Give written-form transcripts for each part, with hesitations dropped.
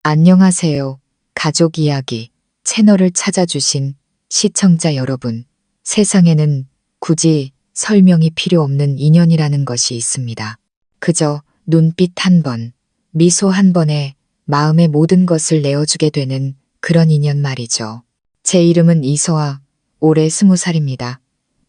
안녕하세요. 가족 이야기 채널을 찾아주신 시청자 여러분. 세상에는 굳이 설명이 필요 없는 인연이라는 것이 있습니다. 그저 눈빛 한 번, 미소 한 번에 마음의 모든 것을 내어주게 되는 그런 인연 말이죠. 제 이름은 이서아, 올해 20살입니다.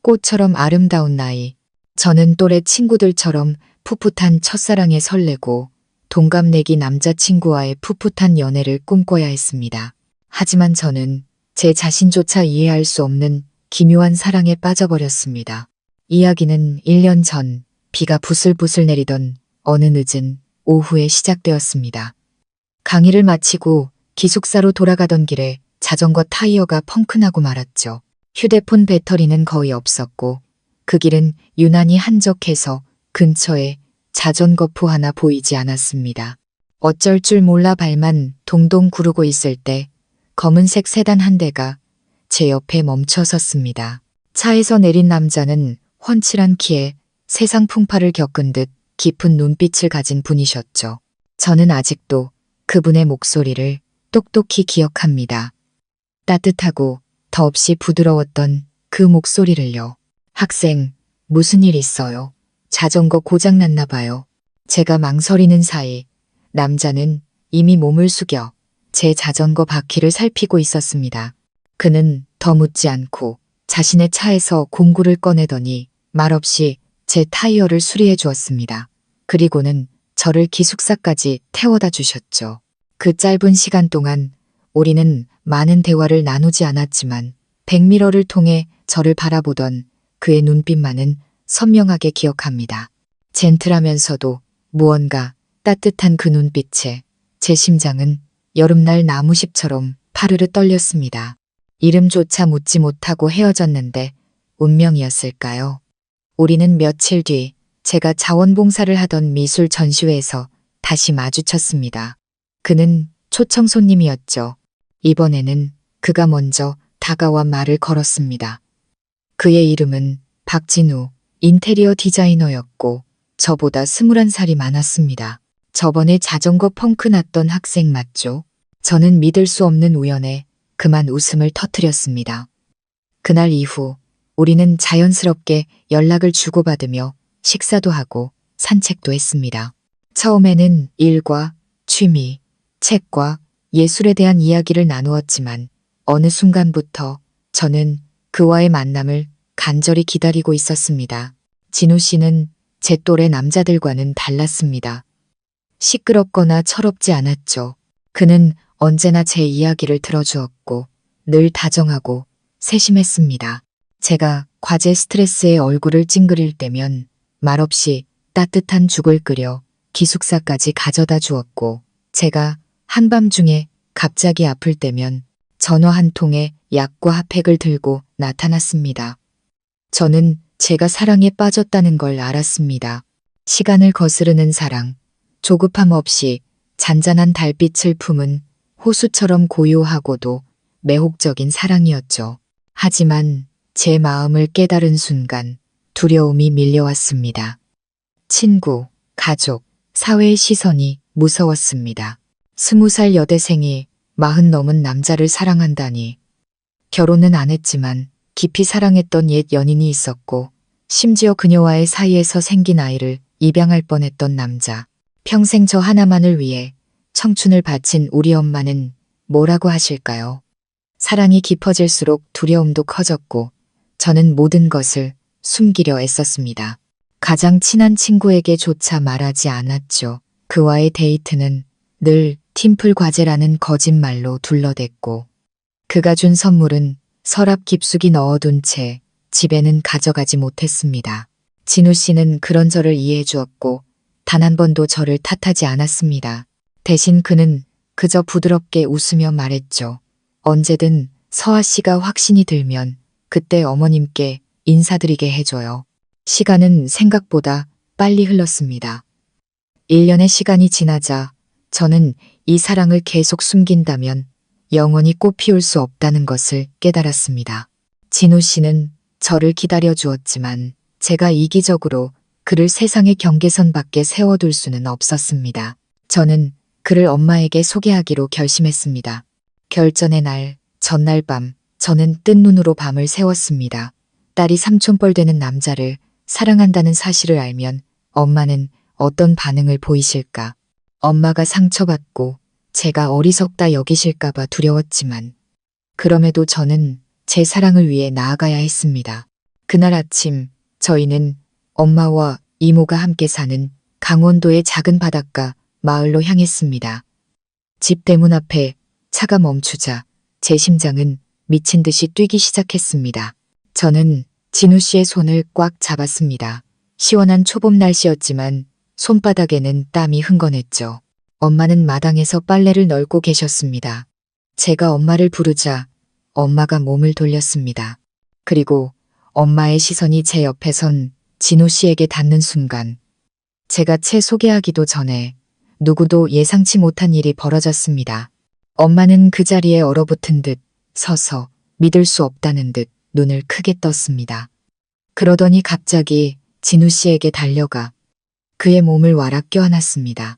꽃처럼 아름다운 나이. 저는 또래 친구들처럼 풋풋한 첫사랑에 설레고 동갑내기 남자친구와의 풋풋한 연애를 꿈꿔야 했습니다. 하지만 저는 제 자신조차 이해할 수 없는 기묘한 사랑에 빠져버렸습니다. 이야기는 1년 전 비가 부슬부슬 내리던 어느 늦은 오후에 시작되었습니다. 강의를 마치고 기숙사로 돌아가던 길에 자전거 타이어가 펑크나고 말았죠. 휴대폰 배터리는 거의 없었고 그 길은 유난히 한적해서 근처에 자전거포 하나 보이지 않았습니다. 어쩔 줄 몰라 발만 동동 구르고 있을 때 검은색 세단 한 대가 제 옆에 멈춰 섰습니다. 차에서 내린 남자는 훤칠한 키에 세상 풍파를 겪은 듯 깊은 눈빛을 가진 분이셨죠. 저는 아직도 그분의 목소리를 똑똑히 기억합니다. 따뜻하고 더없이 부드러웠던 그 목소리를요. 학생, 무슨 일 있어요? 자전거 고장났나 봐요. 제가 망설이는 사이 남자는 이미 몸을 숙여 제 자전거 바퀴를 살피고 있었습니다. 그는 더 묻지 않고 자신의 차에서 공구를 꺼내더니 말없이 제 타이어를 수리해 주었습니다. 그리고는 저를 기숙사까지 태워다 주셨죠. 그 짧은 시간 동안 우리는 많은 대화를 나누지 않았지만 백미러를 통해 저를 바라보던 그의 눈빛만은 선명하게 기억합니다. 젠틀하면서도 무언가 따뜻한 그 눈빛에 제 심장은 여름날 나무잎처럼 파르르 떨렸습니다. 이름조차 묻지 못하고 헤어졌는데 운명이었을까요? 우리는 며칠 뒤 제가 자원봉사를 하던 미술 전시회에서 다시 마주쳤습니다. 그는 초청 손님이었죠. 이번에는 그가 먼저 다가와 말을 걸었습니다. 그의 이름은 박진우, 인테리어 디자이너였고 저보다 21살이 많았습니다. 저번에 자전거 펑크 났던 학생 맞죠? 저는 믿을 수 없는 우연에 그만 웃음을 터뜨렸습니다. 그날 이후 우리는 자연스럽게 연락을 주고받으며 식사도 하고 산책도 했습니다. 처음에는 일과 취미, 책과 예술에 대한 이야기를 나누었지만 어느 순간부터 저는 그와의 만남을 간절히 기다리고 있었습니다. 진우 씨는 제 또래 남자들과는 달랐습니다. 시끄럽거나 철없지 않았죠. 그는 언제나 제 이야기를 들어주었고 늘 다정하고 세심했습니다. 제가 과제 스트레스에 얼굴을 찡그릴 때면 말없이 따뜻한 죽을 끓여 기숙사까지 가져다 주었고 제가 한밤중에 갑자기 아플 때면 전화 한 통에 약과 핫팩을 들고 나타났습니다. 저는 제가 사랑에 빠졌다는 걸 알았습니다. 시간을 거스르는 사랑, 조급함 없이 잔잔한 달빛을 품은 호수처럼 고요하고도 매혹적인 사랑이었죠. 하지만 제 마음을 깨달은 순간 두려움이 밀려왔습니다. 친구, 가족, 사회의 시선이 무서웠습니다. 20살 여대생이 40 넘은 남자를 사랑한다니. 결혼은 안 했지만 깊이 사랑했던 옛 연인이 있었고 심지어 그녀와의 사이에서 생긴 아이를 입양할 뻔했던 남자. 평생 저 하나만을 위해 청춘을 바친 우리 엄마는 뭐라고 하실까요? 사랑이 깊어질수록 두려움도 커졌고 저는 모든 것을 숨기려 애썼습니다. 가장 친한 친구에게조차 말하지 않았죠. 그와의 데이트는 늘 팀플 과제라는 거짓말로 둘러댔고 그가 준 선물은 서랍 깊숙이 넣어둔 채 집에는 가져가지 못했습니다. 진우 씨는 그런 저를 이해해 주었고 단 한 번도 저를 탓하지 않았습니다. 대신 그는 그저 부드럽게 웃으며 말했죠. 언제든 서아 씨가 확신이 들면 그때 어머님께 인사드리게 해줘요. 시간은 생각보다 빨리 흘렀습니다. 1년의 시간이 지나자 저는 이 사랑을 계속 숨긴다면 영원히 꽃 피울 수 없다는 것을 깨달았습니다. 진우 씨는 저를 기다려 주었지만 제가 이기적으로 그를 세상의 경계선 밖에 세워둘 수는 없었습니다. 저는 그를 엄마에게 소개하기로 결심했습니다. 결전의 날, 전날 밤, 저는 뜬 눈으로 밤을 새웠습니다. 딸이 삼촌뻘 되는 남자를 사랑한다는 사실을 알면 엄마는 어떤 반응을 보이실까? 엄마가 상처받고 제가 어리석다 여기실까봐 두려웠지만 그럼에도 저는 제 사랑을 위해 나아가야 했습니다. 그날 아침 저희는 엄마와 이모가 함께 사는 강원도의 작은 바닷가 마을로 향했습니다. 집 대문 앞에 차가 멈추자 제 심장은 미친 듯이 뛰기 시작했습니다. 저는 진우 씨의 손을 꽉 잡았습니다. 시원한 초봄 날씨였지만 손바닥에는 땀이 흥건했죠. 엄마는 마당에서 빨래를 널고 계셨습니다. 제가 엄마를 부르자 엄마가 몸을 돌렸습니다. 그리고 엄마의 시선이 제 옆에 선 진우 씨에게 닿는 순간 제가 채 소개하기도 전에 누구도 예상치 못한 일이 벌어졌습니다. 엄마는 그 자리에 얼어붙은 듯 서서 믿을 수 없다는 듯 눈을 크게 떴습니다. 그러더니 갑자기 진우 씨에게 달려가 그의 몸을 와락 껴안았습니다.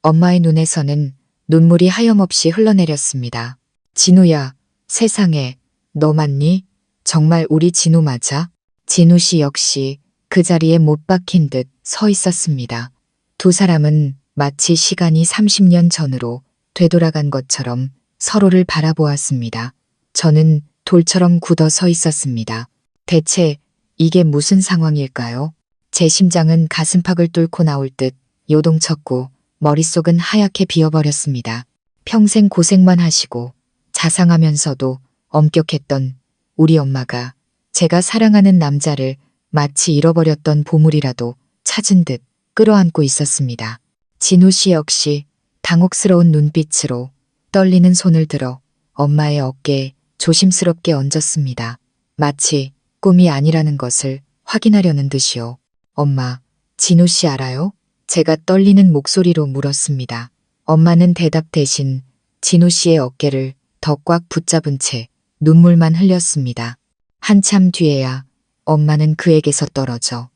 엄마의 눈에서는 눈물이 하염없이 흘러내렸습니다. 진우야, 세상에, 너 맞니? 정말 우리 진우 맞아? 진우 씨 역시 그 자리에 못 박힌 듯 서 있었습니다. 두 사람은 마치 시간이 30년 전으로 되돌아간 것처럼 서로를 바라보았습니다. 저는 돌처럼 굳어 서 있었습니다. 대체 이게 무슨 상황일까요? 제 심장은 가슴팍을 뚫고 나올 듯 요동쳤고 머릿속은 하얗게 비어버렸습니다. 평생 고생만 하시고 자상하면서도 엄격했던 우리 엄마가 제가 사랑하는 남자를 마치 잃어버렸던 보물이라도 찾은 듯 끌어안고 있었습니다. 진우 씨 역시 당혹스러운 눈빛으로 떨리는 손을 들어 엄마의 어깨에 조심스럽게 얹었습니다. 마치 꿈이 아니라는 것을 확인하려는 듯이요. 엄마, 진우 씨 알아요? 제가 떨리는 목소리로 물었습니다. 엄마는 대답 대신 진우 씨의 어깨를 더 꽉 붙잡은 채 눈물만 흘렸습니다. 한참 뒤에야 엄마는 그에게서 떨어져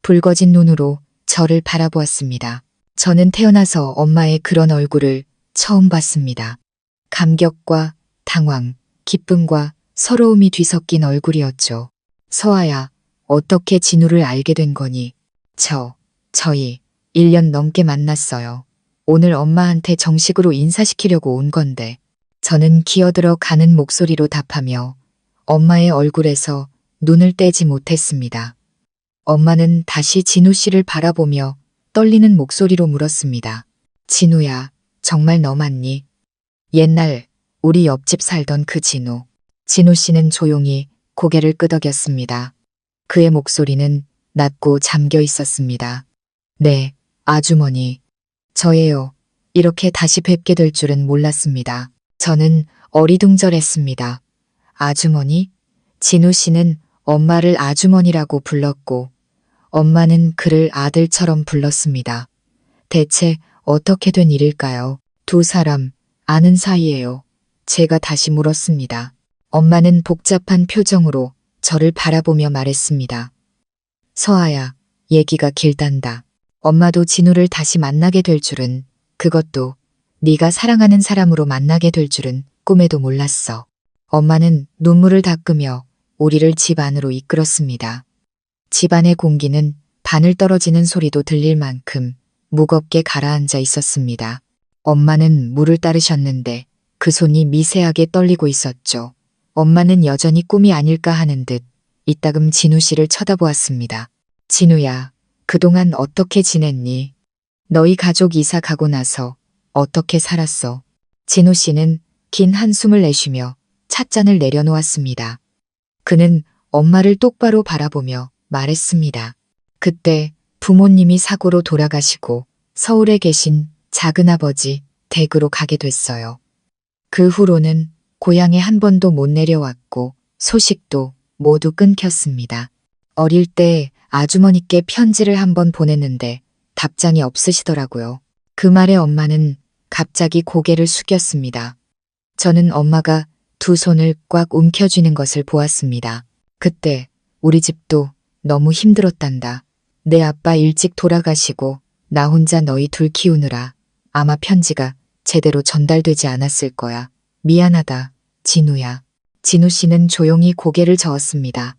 붉어진 눈으로 저를 바라보았습니다. 저는 태어나서 엄마의 그런 얼굴을 처음 봤습니다. 감격과 당황, 기쁨과 서러움이 뒤섞인 얼굴이었죠. 서아야, 어떻게 진우를 알게 된 거니? 저희 1년 넘게 만났어요. 오늘 엄마한테 정식으로 인사시키려고 온 건데. 저는 기어들어 가는 목소리로 답하며 엄마의 얼굴에서 눈을 떼지 못했습니다. 엄마는 다시 진우 씨를 바라보며 떨리는 목소리로 물었습니다. 진우야, 정말 너 맞니? 옛날 우리 옆집 살던 그 진우. 진우 씨는 조용히 고개를 끄덕였습니다. 그의 목소리는 낮고 잠겨 있었습니다. 네, 아주머니. 저예요. 이렇게 다시 뵙게 될 줄은 몰랐습니다. 저는 어리둥절했습니다. 아주머니? 진우 씨는 엄마를 아주머니라고 불렀고 엄마는 그를 아들처럼 불렀습니다. 대체 어떻게 된 일일까요? 두 사람 아는 사이예요. 제가 다시 물었습니다. 엄마는 복잡한 표정으로 저를 바라보며 말했습니다. 서아야, 얘기가 길단다. 엄마도 진우를 다시 만나게 될 줄은, 그것도 네가 사랑하는 사람으로 만나게 될 줄은 꿈에도 몰랐어. 엄마는 눈물을 닦으며 우리를 집 안으로 이끌었습니다. 집 안의 공기는 바늘 떨어지는 소리도 들릴 만큼 무겁게 가라앉아 있었습니다. 엄마는 물을 따르셨는데 그 손이 미세하게 떨리고 있었죠. 엄마는 여전히 꿈이 아닐까 하는 듯 이따금 진우 씨를 쳐다보았습니다. 진우야, 그동안 어떻게 지냈니? 너희 가족 이사 가고 나서 어떻게 살았어? 진우 씨는 긴 한숨을 내쉬며 찻잔을 내려놓았습니다. 그는 엄마를 똑바로 바라보며 말했습니다. 그때 부모님이 사고로 돌아가시고 서울에 계신 작은아버지 댁으로 가게 됐어요. 그 후로는 고향에 한 번도 못 내려왔고 소식도 모두 끊겼습니다. 어릴 때 아주머니께 편지를 한 번 보냈는데 답장이 없으시더라고요. 그 말에 엄마는 갑자기 고개를 숙였습니다. 저는 엄마가 두 손을 꽉 움켜쥐는 것을 보았습니다. 그때 우리 집도 너무 힘들었단다. 내 아빠 일찍 돌아가시고 나 혼자 너희 둘 키우느라 아마 편지가 제대로 전달되지 않았을 거야. 미안하다, 진우야. 진우 씨는 조용히 고개를 저었습니다.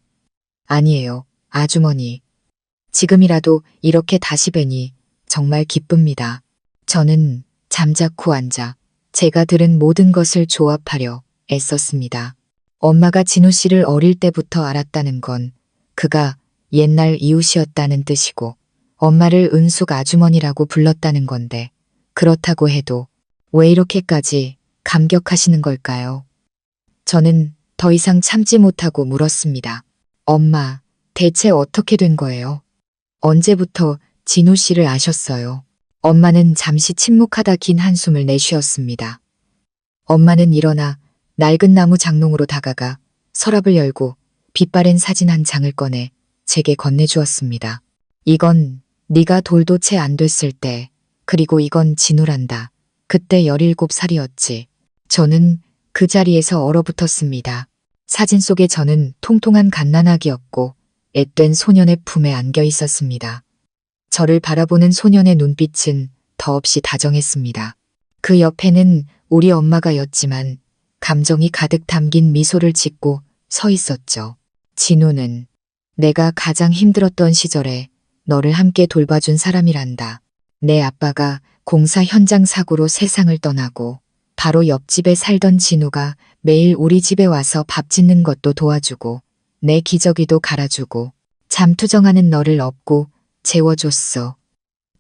아니에요, 아주머니. 지금이라도 이렇게 다시 뵈니 정말 기쁩니다. 저는 잠자코 앉아 제가 들은 모든 것을 조합하려 애썼습니다. 엄마가 진우 씨를 어릴 때부터 알았다는 건 그가 옛날 이웃이었다는 뜻이고 엄마를 은숙 아주머니라고 불렀다는 건데 그렇다고 해도 왜 이렇게까지 감격하시는 걸까요? 저는 더 이상 참지 못하고 물었습니다. 엄마, 대체 어떻게 된 거예요? 언제부터 진우 씨를 아셨어요? 엄마는 잠시 침묵하다 긴 한숨을 내쉬었습니다. 엄마는 일어나 낡은 나무 장롱으로 다가가 서랍을 열고 빛바랜 사진 한 장을 꺼내 제게 건네주었습니다. 이건 네가 돌도 채 안 됐을 때, 그리고 이건 진우란다. 그때 17살이었지. 저는 그 자리에서 얼어붙었습니다. 사진 속의 저는 통통한 갓난아기였고 앳된 소년의 품에 안겨 있었습니다. 저를 바라보는 소년의 눈빛은 더없이 다정했습니다. 그 옆에는 우리 엄마가였지만 감정이 가득 담긴 미소를 짓고 서 있었죠. 진우는 내가 가장 힘들었던 시절에 너를 함께 돌봐준 사람이란다. 내 아빠가 공사 현장 사고로 세상을 떠나고 바로 옆집에 살던 진우가 매일 우리 집에 와서 밥 짓는 것도 도와주고 내 기저귀도 갈아주고 잠투정하는 너를 업고 재워줬어.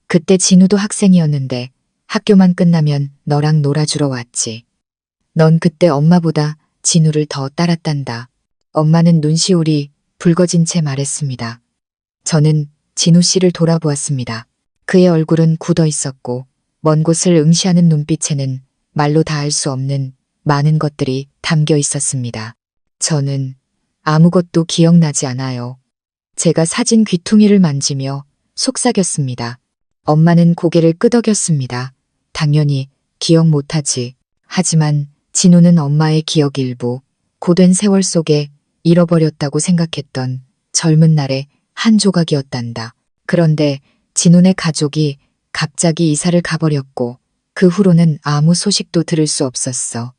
그때 진우도 학생이었는데 학교만 끝나면 너랑 놀아주러 왔지. 넌 그때 엄마보다 진우를 더 따랐단다. 엄마는 눈시울이 붉어진 채 말했습니다. 저는 진우 씨를 돌아보았습니다. 그의 얼굴은 굳어 있었고 먼 곳을 응시하는 눈빛에는 말로 다 할 수 없는 많은 것들이 담겨 있었습니다. 저는 아무것도 기억나지 않아요. 제가 사진 귀퉁이를 만지며 속삭였습니다. 엄마는 고개를 끄덕였습니다. 당연히 기억 못하지. 하지만 진우는 엄마의 기억 일부, 고된 세월 속에 잃어버렸다고 생각했던 젊은 날의 한 조각이었단다. 그런데 진우네 가족이 갑자기 이사를 가버렸고 그 후로는 아무 소식도 들을 수 없었어.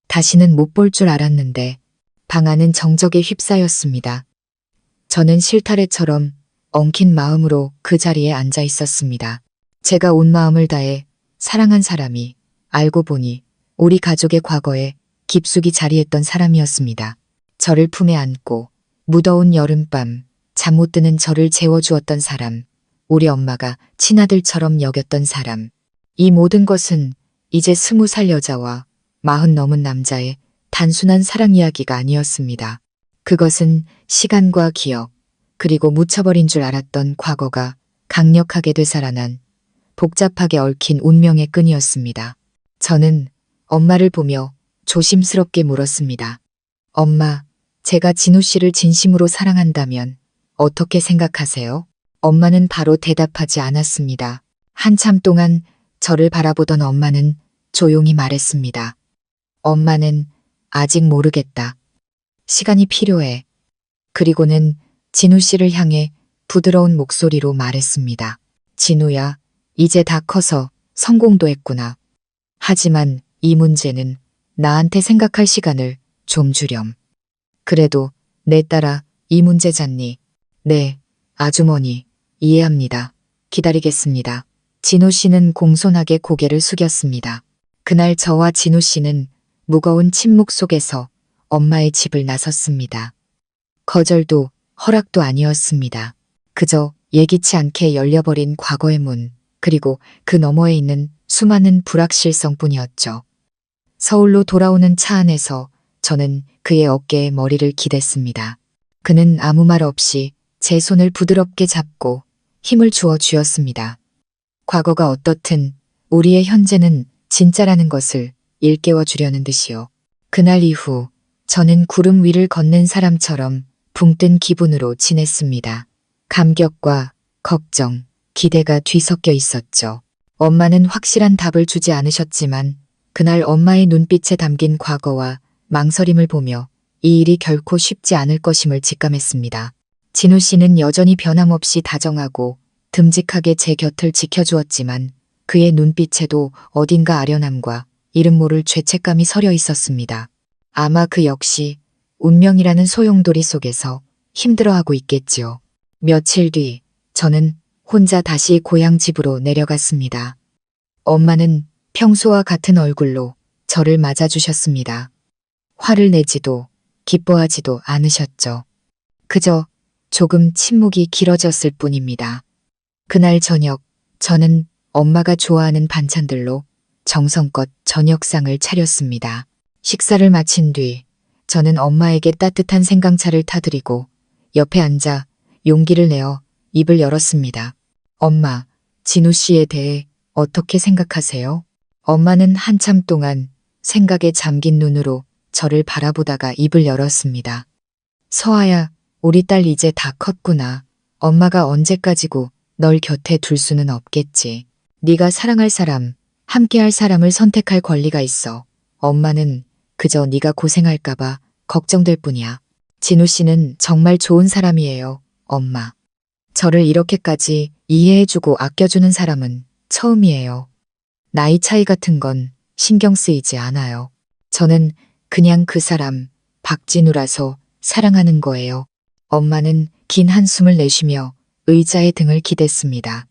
다시는 못 볼 줄 알았는데 방 안은 정적에 휩싸였습니다. 저는 실타래처럼 엉킨 마음으로 그 자리에 앉아 있었습니다. 제가 온 마음을 다해 사랑한 사람이 알고 보니 우리 가족의 과거에 깊숙이 자리했던 사람이었습니다. 저를 품에 안고 무더운 여름밤 잠 못 드는 저를 재워주었던 사람, 우리 엄마가 친아들처럼 여겼던 사람. 이 모든 것은 이제 20살 여자와 40 넘은 남자의 단순한 사랑 이야기가 아니었습니다. 그것은 시간과 기억, 그리고 묻혀버린 줄 알았던 과거가 강력하게 되살아난 복잡하게 얽힌 운명의 끈이었습니다. 저는 엄마를 보며 조심스럽게 물었습니다. 엄마, 제가 진우 씨를 진심으로 사랑한다면 어떻게 생각하세요? 엄마는 바로 대답하지 않았습니다. 한참 동안 저를 바라보던 엄마는 조용히 말했습니다. 엄마는 아직 모르겠다. 시간이 필요해. 그리고는 진우 씨를 향해 부드러운 목소리로 말했습니다. 진우야, 이제 다 커서 성공도 했구나. 하지만 이 문제는 나한테 생각할 시간을 좀 주렴. 그래도 내 딸아, 이 문제잖니. 네, 아주머니, 이해합니다. 기다리겠습니다. 진우 씨는 공손하게 고개를 숙였습니다. 그날 저와 진우 씨는 무거운 침묵 속에서 엄마의 집을 나섰습니다. 거절도 허락도 아니었습니다. 그저 예기치 않게 열려버린 과거의 문, 그리고 그 너머에 있는 수많은 불확실성뿐이었죠. 서울로 돌아오는 차 안에서 저는 그의 어깨에 머리를 기댔습니다. 그는 아무 말 없이 제 손을 부드럽게 잡고 힘을 주어 주었습니다. 과거가 어떻든 우리의 현재는 진짜라는 것을 일깨워 주려는 듯이요. 그날 이후 저는 구름 위를 걷는 사람처럼 붕뜬 기분으로 지냈습니다. 감격과 걱정, 기대가 뒤섞여 있었죠. 엄마는 확실한 답을 주지 않으셨지만 그날 엄마의 눈빛에 담긴 과거와 망설임을 보며 이 일이 결코 쉽지 않을 것임을 직감했습니다. 진우 씨는 여전히 변함없이 다정하고 듬직하게 제 곁을 지켜주었지만 그의 눈빛에도 어딘가 아련함과 이름 모를 죄책감이 서려 있었습니다. 아마 그 역시 운명이라는 소용돌이 속에서 힘들어하고 있겠지요. 며칠 뒤 저는 혼자 다시 고향 집으로 내려갔습니다. 엄마는 평소와 같은 얼굴로 저를 맞아주셨습니다. 화를 내지도 기뻐하지도 않으셨죠. 그저 조금 침묵이 길어졌을 뿐입니다. 그날 저녁 저는 엄마가 좋아하는 반찬들로 정성껏 저녁상을 차렸습니다. 식사를 마친 뒤 저는 엄마에게 따뜻한 생강차를 타드리고 옆에 앉아 용기를 내어 입을 열었습니다. 엄마, 진우 씨에 대해 어떻게 생각하세요? 엄마는 한참 동안 생각에 잠긴 눈으로 저를 바라보다가 입을 열었습니다. 서아야, 우리 딸 이제 다 컸구나. 엄마가 언제까지고 널 곁에 둘 수는 없겠지. 네가 사랑할 사람, 함께할 사람을 선택할 권리가 있어. 엄마는 그저 네가 고생할까봐 걱정될 뿐이야. 진우 씨는 정말 좋은 사람이에요, 엄마. 저를 이렇게까지 이해해주고 아껴주는 사람은 처음이에요. 나이 차이 같은 건 신경 쓰이지 않아요. 저는 그냥 그 사람, 박진우라서 사랑하는 거예요. 엄마는 긴 한숨을 내쉬며 의자에 등을 기댔습니다.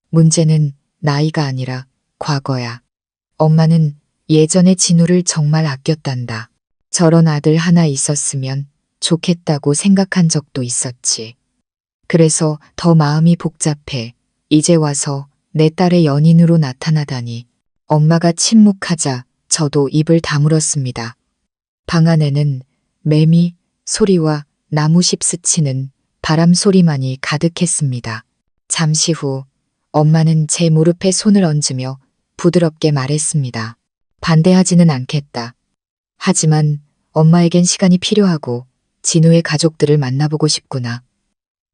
문제는 나이가 아니라 과거야. 엄마는 예전에 진우를 정말 아꼈단다. 저런 아들 하나 있었으면 좋겠다고 생각한 적도 있었지. 그래서 더 마음이 복잡해 이제 와서 내 딸의 연인으로 나타나다니. 엄마가 침묵하자 저도 입을 다물었습니다. 방 안에는 매미 소리와 나무십 스치는 바람 소리만이 가득했습니다. 잠시 후 엄마는 제 무릎에 손을 얹으며 부드럽게 말했습니다. 반대하지는 않겠다. 하지만 엄마에겐 시간이 필요하고 진우의 가족들을 만나보고 싶구나.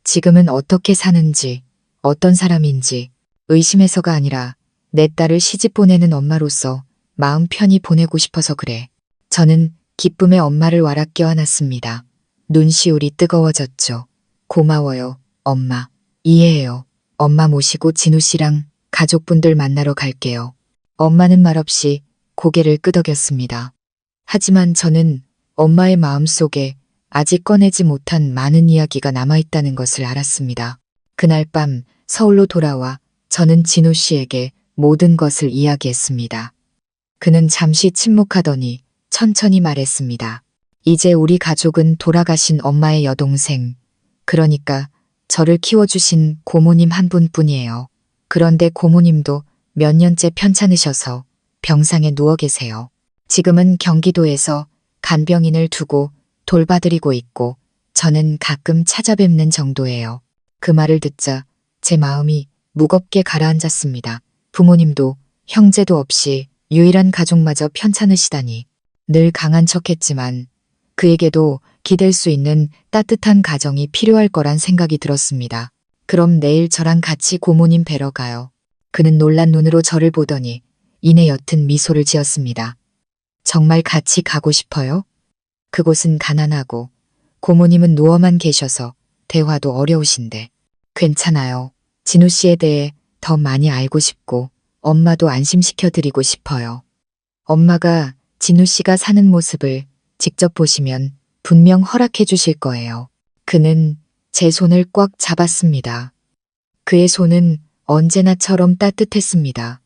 지금은 어떻게 사는지, 어떤 사람인지 의심해서가 아니라 내 딸을 시집 보내는 엄마로서 마음 편히 보내고 싶어서 그래. 저는 기쁨에 엄마를 와락 껴안았습니다. 눈시울이 뜨거워졌죠. 고마워요, 엄마. 이해해요. 엄마 모시고 진우 씨랑 가족분들 만나러 갈게요. 엄마는 말없이 고개를 끄덕였습니다. 하지만 저는 엄마의 마음속에 아직 꺼내지 못한 많은 이야기가 남아있다는 것을 알았습니다. 그날 밤 서울로 돌아와 저는 진우 씨에게 모든 것을 이야기했습니다. 그는 잠시 침묵하더니 천천히 말했습니다. 이제 우리 가족은 돌아가신 엄마의 여동생, 그러니까 저를 키워주신 고모님 한 분뿐이에요. 그런데 고모님도 몇 년째 편찮으셔서 병상에 누워 계세요. 지금은 경기도에서 간병인을 두고 돌봐드리고 있고 저는 가끔 찾아뵙는 정도예요. 그 말을 듣자 제 마음이 무겁게 가라앉았습니다. 부모님도 형제도 없이 유일한 가족마저 편찮으시다니. 늘 강한 척했지만 그에게도 기댈 수 있는 따뜻한 가정이 필요할 거란 생각이 들었습니다. 그럼 내일 저랑 같이 고모님 뵈러 가요. 그는 놀란 눈으로 저를 보더니 이내 옅은 미소를 지었습니다. 정말 같이 가고 싶어요? 그곳은 가난하고 고모님은 누워만 계셔서 대화도 어려우신데. 괜찮아요. 진우 씨에 대해 더 많이 알고 싶고 엄마도 안심시켜드리고 싶어요. 엄마가 진우 씨가 사는 모습을 직접 보시면 분명 허락해 주실 거예요. 그는 제 손을 꽉 잡았습니다. 그의 손은 언제나처럼 따뜻했습니다.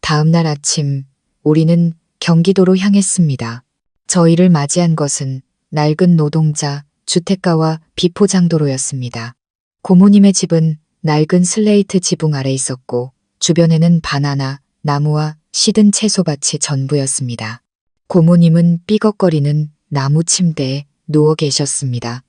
다음 날 아침 우리는 경기도로 향했습니다. 저희를 맞이한 것은 낡은 노동자 주택가와 비포장도로였습니다. 고모님의 집은 낡은 슬레이트 지붕 아래 있었고 주변에는 바나나, 나무와 시든 채소밭이 전부였습니다. 고모님은 삐걱거리는 나무 침대에 누워 계셨습니다.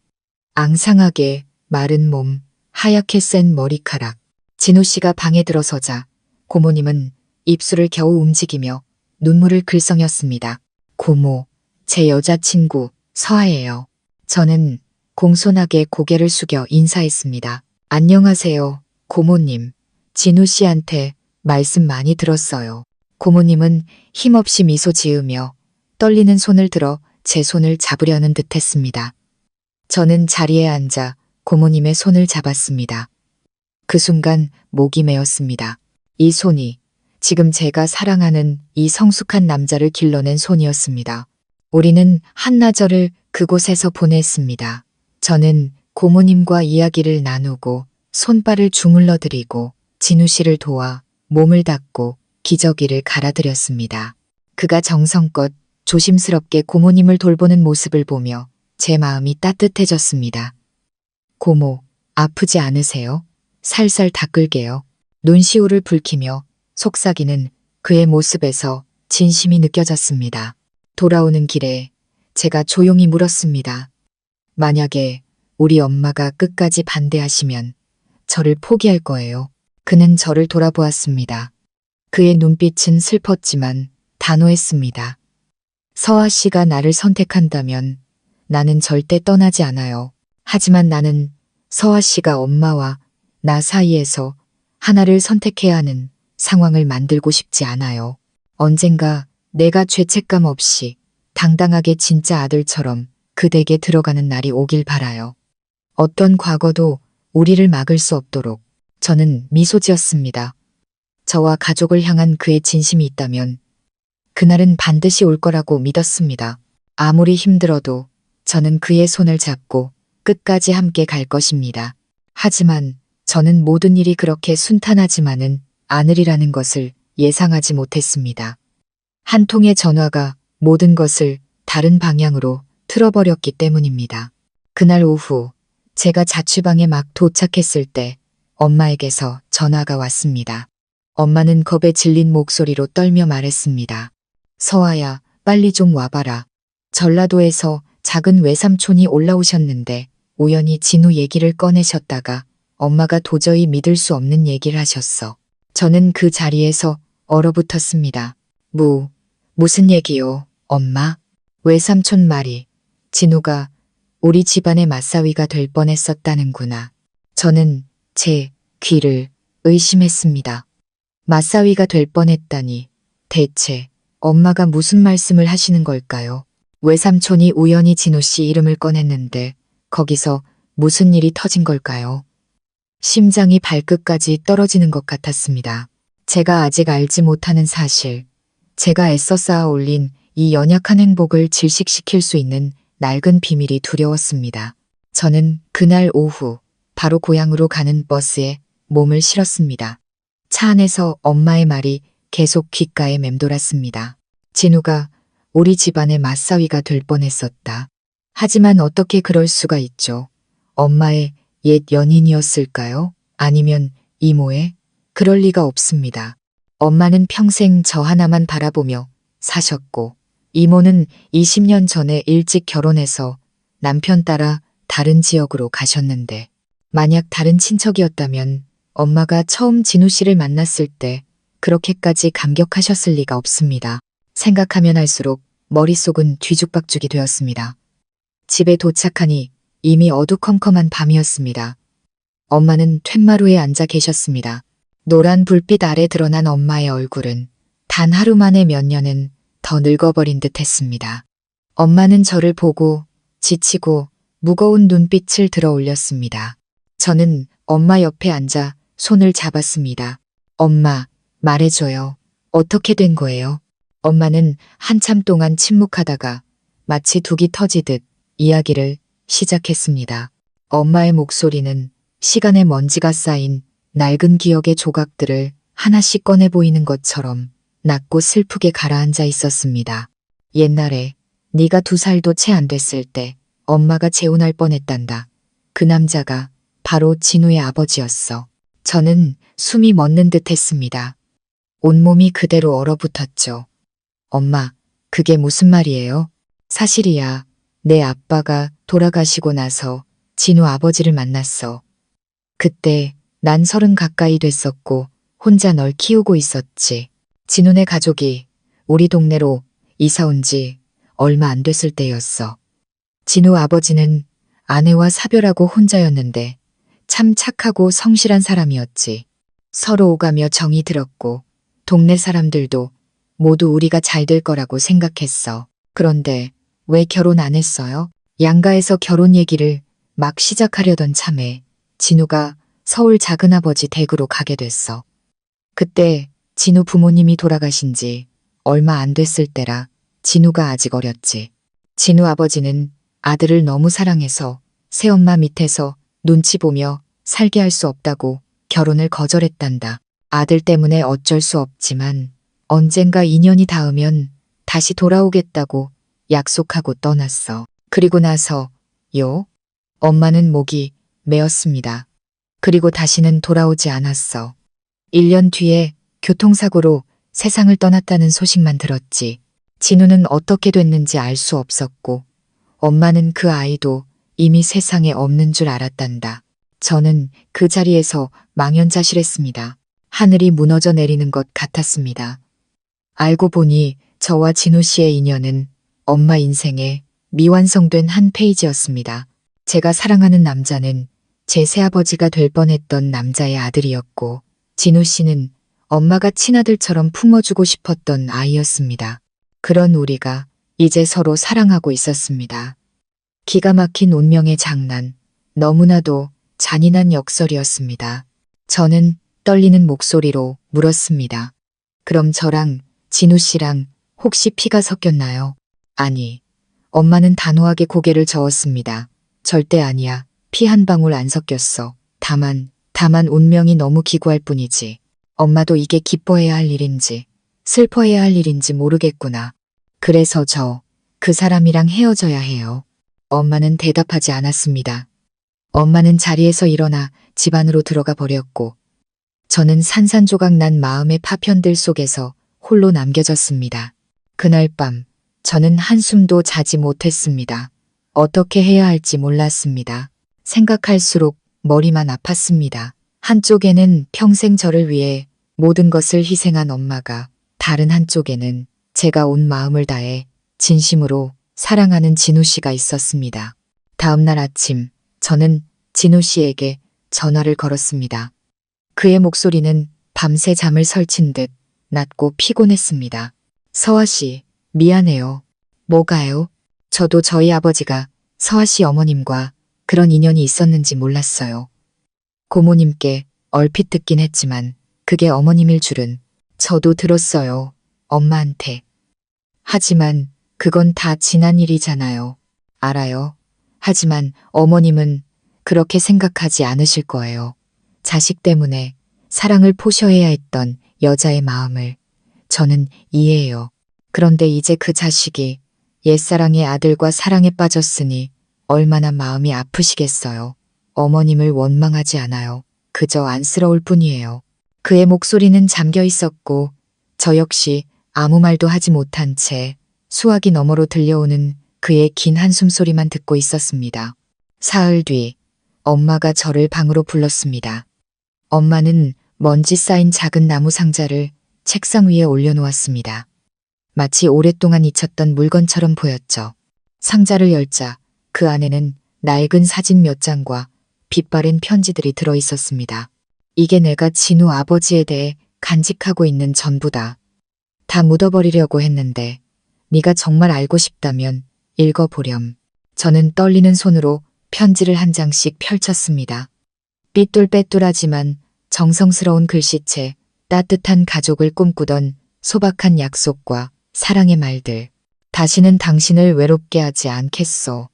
앙상하게 마른 몸, 하얗게 센 머리카락. 진우 씨가 방에 들어서자 고모님은 입술을 겨우 움직이며 눈물을 글썽였습니다. 고모, 제 여자친구 서아예요. 저는 공손하게 고개를 숙여 인사했습니다. 안녕하세요, 고모님. 진우 씨한테 말씀 많이 들었어요. 고모님은 힘없이 미소 지으며 떨리는 손을 들어 제 손을 잡으려는 듯 했습니다. 저는 자리에 앉아 고모님의 손을 잡았습니다. 그 순간 목이 메었습니다. 이 손이 지금 제가 사랑하는 이 성숙한 남자를 길러낸 손이었습니다. 우리는 한나절을 그곳에서 보냈습니다. 저는 고모님과 이야기를 나누고 손발을 주물러 드리고 진우 씨를 도와 몸을 닦고 기저귀를 갈아드렸습니다. 그가 정성껏 조심스럽게 고모님을 돌보는 모습을 보며 제 마음이 따뜻해졌습니다. 고모, 아프지 않으세요? 살살 닦을게요. 눈시울을 붉히며 속삭이는 그의 모습에서 진심이 느껴졌습니다. 돌아오는 길에 제가 조용히 물었습니다. 만약에 우리 엄마가 끝까지 반대하시면 저를 포기할 거예요. 그는 저를 돌아보았습니다. 그의 눈빛은 슬펐지만 단호했습니다. 서아 씨가 나를 선택한다면 나는 절대 떠나지 않아요. 하지만 나는 서아 씨가 엄마와 나 사이에서 하나를 선택해야 하는 상황을 만들고 싶지 않아요. 언젠가 내가 죄책감 없이 당당하게 진짜 아들처럼 그댁에 들어가는 날이 오길 바라요. 어떤 과거도 우리를 막을 수 없도록. 저는 미소 지었습니다. 저와 가족을 향한 그의 진심이 있다면 그날은 반드시 올 거라고 믿었습니다. 아무리 힘들어도 저는 그의 손을 잡고 끝까지 함께 갈 것입니다. 하지만 저는 모든 일이 그렇게 순탄하지만은 않으리라는 것을 예상하지 못했습니다. 한 통의 전화가 모든 것을 다른 방향으로 틀어버렸기 때문입니다. 그날 오후 제가 자취방에 막 도착했을 때 엄마에게서 전화가 왔습니다. 엄마는 겁에 질린 목소리로 떨며 말했습니다. 서아야, 빨리 좀 와봐라. 전라도에서 작은 외삼촌이 올라오셨는데 우연히 진우 얘기를 꺼내셨다가 엄마가 도저히 믿을 수 없는 얘기를 하셨어. 저는 그 자리에서 얼어붙었습니다. 무슨 얘기요, 엄마? 외삼촌 말이 진우가 우리 집안의 맞사위가 될 뻔했었다는구나. 저는 제 귀를 의심했습니다. 맞사위가 될 뻔했다니 대체 엄마가 무슨 말씀을 하시는 걸까요? 외삼촌이 우연히 진우 씨 이름을 꺼냈는데 거기서 무슨 일이 터진 걸까요? 심장이 발끝까지 떨어지는 것 같았습니다. 제가 아직 알지 못하는 사실, 제가 애써 쌓아 올린 이 연약한 행복을 질식시킬 수 있는 낡은 비밀이 두려웠습니다. 저는 그날 오후 바로 고향으로 가는 버스에 몸을 실었습니다. 차 안에서 엄마의 말이 계속 귓가에 맴돌았습니다. 진우가 우리 집안의 맞사위가 될 뻔했었다. 하지만 어떻게 그럴 수가 있죠? 엄마의 옛 연인이었을까요? 아니면 이모의? 그럴 리가 없습니다. 엄마는 평생 저 하나만 바라보며 사셨고 이모는 20년 전에 일찍 결혼해서 남편 따라 다른 지역으로 가셨는데 만약 다른 친척이었다면 엄마가 처음 진우 씨를 만났을 때 그렇게까지 감격하셨을 리가 없습니다. 생각하면 할수록 머릿속은 뒤죽박죽이 되었습니다. 집에 도착하니 이미 어두컴컴한 밤이었습니다. 엄마는 툇마루에 앉아 계셨습니다. 노란 불빛 아래 드러난 엄마의 얼굴은 단 하루 만에 몇 년은 더 늙어버린 듯 했습니다. 엄마는 저를 보고 지치고 무거운 눈빛을 들어 올렸습니다. 저는 엄마 옆에 앉아 손을 잡았습니다. 엄마, 말해줘요. 어떻게 된 거예요? 엄마는 한참 동안 침묵하다가 마치 둑이 터지듯 이야기를 시작했습니다. 엄마의 목소리는 시간의 먼지가 쌓인 낡은 기억의 조각들을 하나씩 꺼내 보이는 것처럼 낮고 슬프게 가라앉아 있었습니다. 옛날에 네가 2살도 채 안 됐을 때 엄마가 재혼할 뻔했단다. 그 남자가 바로 진우의 아버지였어. 저는 숨이 멎는 듯 했습니다. 온몸이 그대로 얼어붙었죠. 엄마, 그게 무슨 말이에요? 사실이야. 내 아빠가 돌아가시고 나서 진우 아버지를 만났어. 그때 난 30 가까이 됐었고 혼자 널 키우고 있었지. 진우네 가족이 우리 동네로 이사 온 지 얼마 안 됐을 때였어. 진우 아버지는 아내와 사별하고 혼자였는데 참 착하고 성실한 사람이었지. 서로 오가며 정이 들었고 동네 사람들도 모두 우리가 잘 될 거라고 생각했어. 그런데 왜 결혼 안 했어요? 양가에서 결혼 얘기를 막 시작하려던 참에 진우가 서울 작은아버지 댁으로 가게 됐어. 그때 진우 부모님이 돌아가신 지 얼마 안 됐을 때라 진우가 아직 어렸지. 진우 아버지는 아들을 너무 사랑해서 새엄마 밑에서 눈치 보며 살게 할 수 없다고 결혼을 거절했단다. 아들 때문에 어쩔 수 없지만 언젠가 인연이 닿으면 다시 돌아오겠다고 약속하고 떠났어. 그리고 나서 엄마는 목이 메었습니다. 그리고 다시는 돌아오지 않았어. 1년 뒤에 교통사고로 세상을 떠났다는 소식만 들었지. 진우는 어떻게 됐는지 알 수 없었고 엄마는 그 아이도 이미 세상에 없는 줄 알았단다. 저는 그 자리에서 망연자실했습니다. 하늘이 무너져 내리는 것 같았습니다. 알고 보니 저와 진우 씨의 인연은 엄마 인생의 미완성된 한 페이지였습니다. 제가 사랑하는 남자는 제 새아버지가 될 뻔했던 남자의 아들이었고 진우 씨는 엄마가 친아들처럼 품어주고 싶었던 아이였습니다. 그런 우리가 이제 서로 사랑하고 있었습니다. 기가 막힌 운명의 장난, 너무나도 잔인한 역설이었습니다. 저는 떨리는 목소리로 물었습니다. 그럼 저랑 진우 씨랑 혹시 피가 섞였나요? 아니, 엄마는 단호하게 고개를 저었습니다. 절대 아니야. 피 한 방울 안 섞였어. 다만 운명이 너무 기구할 뿐이지. 엄마도 이게 기뻐해야 할 일인지 슬퍼해야 할 일인지 모르겠구나. 그래서 그 사람이랑 헤어져야 해요. 엄마는 대답하지 않았습니다. 엄마는 자리에서 일어나 집 안으로 들어가 버렸고 저는 산산조각 난 마음의 파편들 속에서 홀로 남겨졌습니다. 그날 밤 저는 한숨도 자지 못했습니다. 어떻게 해야 할지 몰랐습니다. 생각할수록 머리만 아팠습니다. 한쪽에는 평생 저를 위해 모든 것을 희생한 엄마가, 다른 한쪽에는 제가 온 마음을 다해 진심으로 사랑하는 진우 씨가 있었습니다. 다음 날 아침 저는 진우 씨에게 전화를 걸었습니다. 그의 목소리는 밤새 잠을 설친 듯 낮고 피곤했습니다. 서아 씨, 미안해요. 뭐가요? 저도 저희 아버지가 서아 씨 어머님과 그런 인연이 있었는지 몰랐어요. 고모님께 얼핏 듣긴 했지만 그게 어머님일 줄은. 저도 들었어요. 엄마한테. 하지만 그건 다 지난 일이잖아요. 알아요. 하지만 어머님은 그렇게 생각하지 않으실 거예요. 자식 때문에 사랑을 포셔해야 했던 여자의 마음을 저는 이해해요. 그런데 이제 그 자식이 옛사랑의 아들과 사랑에 빠졌으니 얼마나 마음이 아프시겠어요. 어머님을 원망하지 않아요. 그저 안쓰러울 뿐이에요. 그의 목소리는 잠겨 있었고 저 역시 아무 말도 하지 못한 채 수화기 너머로 들려오는 그의 긴 한숨 소리만 듣고 있었습니다. 사흘 뒤 엄마가 저를 방으로 불렀습니다. 엄마는 먼지 쌓인 작은 나무 상자를 책상 위에 올려놓았습니다. 마치 오랫동안 잊혔던 물건처럼 보였죠. 상자를 열자 그 안에는 낡은 사진 몇 장과 빛바랜 편지들이 들어있었습니다. 이게 내가 진우 아버지에 대해 간직하고 있는 전부다. 다 묻어버리려고 했는데 네가 정말 알고 싶다면 읽어보렴. 저는 떨리는 손으로 편지를 한 장씩 펼쳤습니다. 삐뚤빼뚤하지만 정성스러운 글씨체, 따뜻한 가족을 꿈꾸던 소박한 약속과 사랑의 말들. 다시는 당신을 외롭게 하지 않겠소.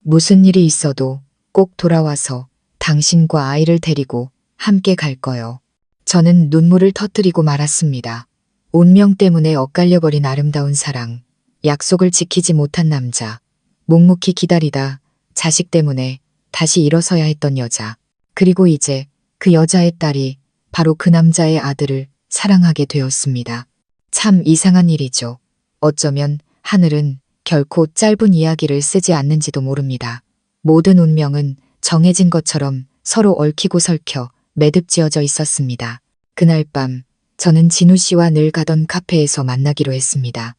무슨 일이 있어도 꼭 돌아와서 당신과 아이를 데리고 함께 갈 거요. 저는 눈물을 터뜨리고 말았습니다. 운명 때문에 엇갈려버린 아름다운 사랑, 약속을 지키지 못한 남자, 묵묵히 기다리다 자식 때문에 다시 일어서야 했던 여자, 그리고 이제 그 여자의 딸이 바로 그 남자의 아들을 사랑하게 되었습니다. 참 이상한 일이죠. 어쩌면 하늘은 결코 짧은 이야기를 쓰지 않는지도 모릅니다. 모든 운명은 정해진 것처럼 서로 얽히고 설켜 매듭지어져 있었습니다. 그날 밤 저는 진우 씨와 늘 가던 카페에서 만나기로 했습니다.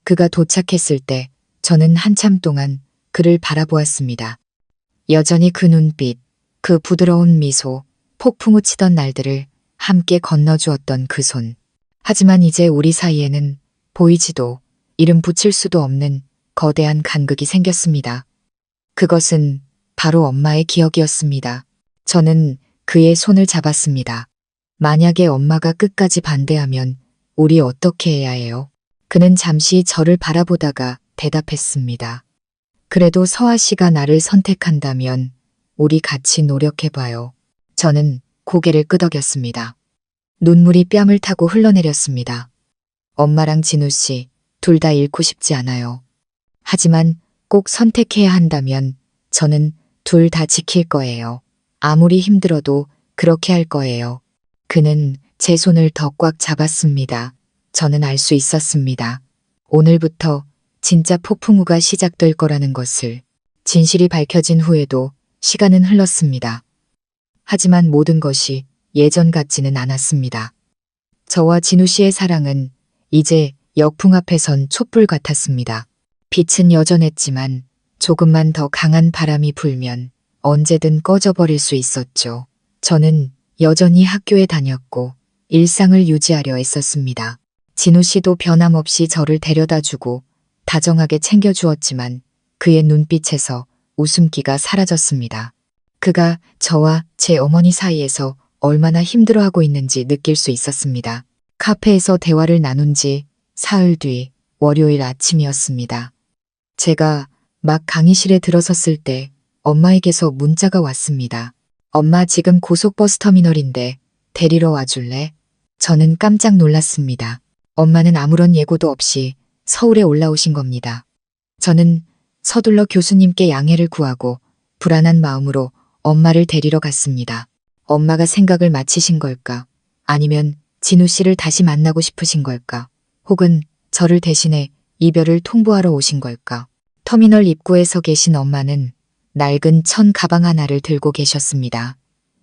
그가 도착했을 때 저는 한참 동안 그를 바라보았습니다. 여전히 그 눈빛, 그 부드러운 미소, 폭풍우 치던 날들을 함께 건너주었던 그 손. 하지만 이제 우리 사이에는 보이지도 이름 붙일 수도 없는 거대한 간극이 생겼습니다. 그것은 바로 엄마의 기억이었습니다. 저는 그의 손을 잡았습니다. 만약에 엄마가 끝까지 반대하면 우리 어떻게 해야 해요? 그는 잠시 저를 바라보다가 대답했습니다. 그래도 서아 씨가 나를 선택한다면 우리 같이 노력해봐요. 저는 고개를 끄덕였습니다. 눈물이 뺨을 타고 흘러내렸습니다. 엄마랑 진우 씨, 둘 다 잃고 싶지 않아요. 하지만 꼭 선택해야 한다면 저는 둘 다 지킬 거예요. 아무리 힘들어도 그렇게 할 거예요. 그는 제 손을 더 꽉 잡았습니다. 저는 알 수 있었습니다. 오늘부터 진짜 폭풍우가 시작될 거라는 것을. 진실이 밝혀진 후에도 시간은 흘렀습니다. 하지만 모든 것이 예전 같지는 않았습니다. 저와 진우 씨의 사랑은 이제 역풍 앞에 선 촛불 같았습니다. 빛은 여전했지만 조금만 더 강한 바람이 불면 언제든 꺼져버릴 수 있었죠. 저는 여전히 학교에 다녔고 일상을 유지하려 애썼습니다. 진우 씨도 변함없이 저를 데려다주고 다정하게 챙겨주었지만 그의 눈빛에서 웃음기가 사라졌습니다. 그가 저와 제 어머니 사이에서 얼마나 힘들어하고 있는지 느낄 수 있었습니다. 카페에서 대화를 나눈 지 사흘 뒤 월요일 아침이었습니다. 제가 막 강의실에 들어섰을 때 엄마에게서 문자가 왔습니다. 엄마 지금 고속버스 터미널인데 데리러 와줄래? 저는 깜짝 놀랐습니다. 엄마는 아무런 예고도 없이 서울에 올라오신 겁니다. 저는 서둘러 교수님께 양해를 구하고 불안한 마음으로 엄마를 데리러 갔습니다. 엄마가 생각을 마치신 걸까? 아니면 진우 씨를 다시 만나고 싶으신 걸까? 혹은 저를 대신해 이별을 통보하러 오신 걸까? 터미널 입구에 서 계신 엄마는 낡은 천 가방 하나를 들고 계셨습니다.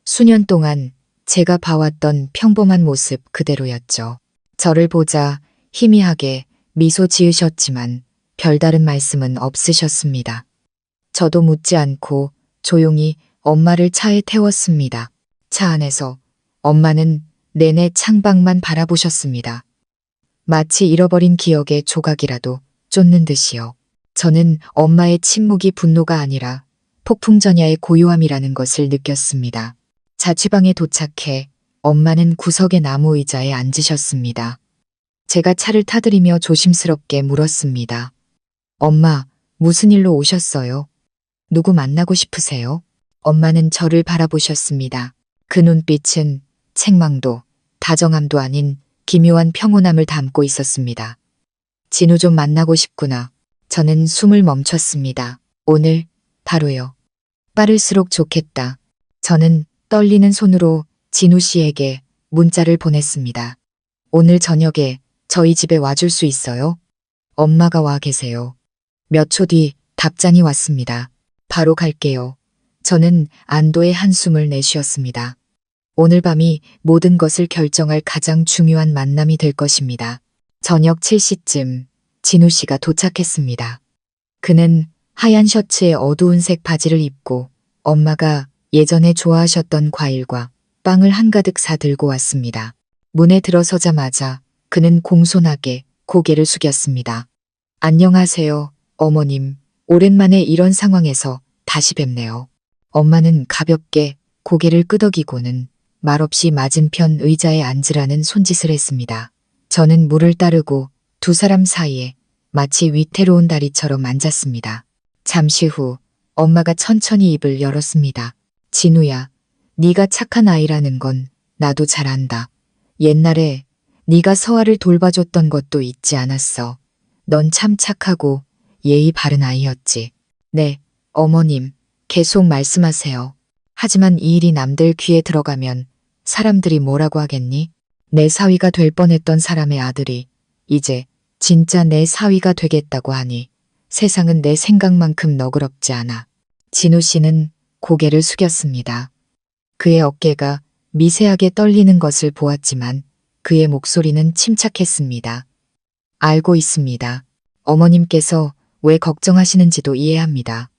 수년 동안 제가 봐왔던 평범한 모습 그대로였죠. 저를 보자 희미하게 미소 지으셨지만 별다른 말씀은 없으셨습니다. 저도 묻지 않고 조용히 엄마를 차에 태웠습니다. 차 안에서 엄마는 내내 창밖만 바라보셨습니다. 마치 잃어버린 기억의 조각이라도 쫓는 듯이요. 저는 엄마의 침묵이 분노가 아니라 폭풍전야의 고요함이라는 것을 느꼈습니다. 자취방에 도착해 엄마는 구석의 나무 의자에 앉으셨습니다. 제가 차를 타들이며 조심스럽게 물었습니다. 엄마, 무슨 일로 오셨어요? 누구 만나고 싶으세요? 엄마는 저를 바라보셨습니다. 그 눈빛은 책망도 다정함도 아닌 기묘한 평온함을 담고 있었습니다. 진우 좀 만나고 싶구나. 저는 숨을 멈췄습니다. 오늘 바로요. 빠를수록 좋겠다. 저는 떨리는 손으로 진우 씨에게 문자를 보냈습니다. 오늘 저녁에 저희 집에 와줄 수 있어요? 엄마가 와 계세요. 몇 초 뒤 답장이 왔습니다. 바로 갈게요. 저는 안도의 한숨을 내쉬었습니다. 오늘 밤이 모든 것을 결정할 가장 중요한 만남이 될 것입니다. 저녁 7시쯤 진우 씨가 도착했습니다. 그는 하얀 셔츠에 어두운 색 바지를 입고 엄마가 예전에 좋아하셨던 과일과 빵을 한가득 사들고 왔습니다. 문에 들어서자마자 그는 공손하게 고개를 숙였습니다. 안녕하세요, 어머님. 오랜만에 이런 상황에서 다시 뵙네요. 엄마는 가볍게 고개를 끄덕이고는 말없이 맞은편 의자에 앉으라는 손짓을 했습니다. 저는 물을 따르고 두 사람 사이에 마치 위태로운 다리처럼 앉았습니다. 잠시 후 엄마가 천천히 입을 열었습니다. 진우야, 네가 착한 아이라는 건 나도 잘 안다. 옛날에 네가 서아를 돌봐줬던 것도 잊지 않았어. 넌 참 착하고 예의 바른 아이였지. 네, 어머님, 계속 말씀하세요. 하지만 이 일이 남들 귀에 들어가면 사람들이 뭐라고 하겠니? 내 사위가 될 뻔했던 사람의 아들이 이제 진짜 내 사위가 되겠다고 하니 세상은 내 생각만큼 너그럽지 않아. 진우 씨는 고개를 숙였습니다. 그의 어깨가 미세하게 떨리는 것을 보았지만 그의 목소리는 침착했습니다. 알고 있습니다. 어머님께서 왜 걱정하시는지도 이해합니다.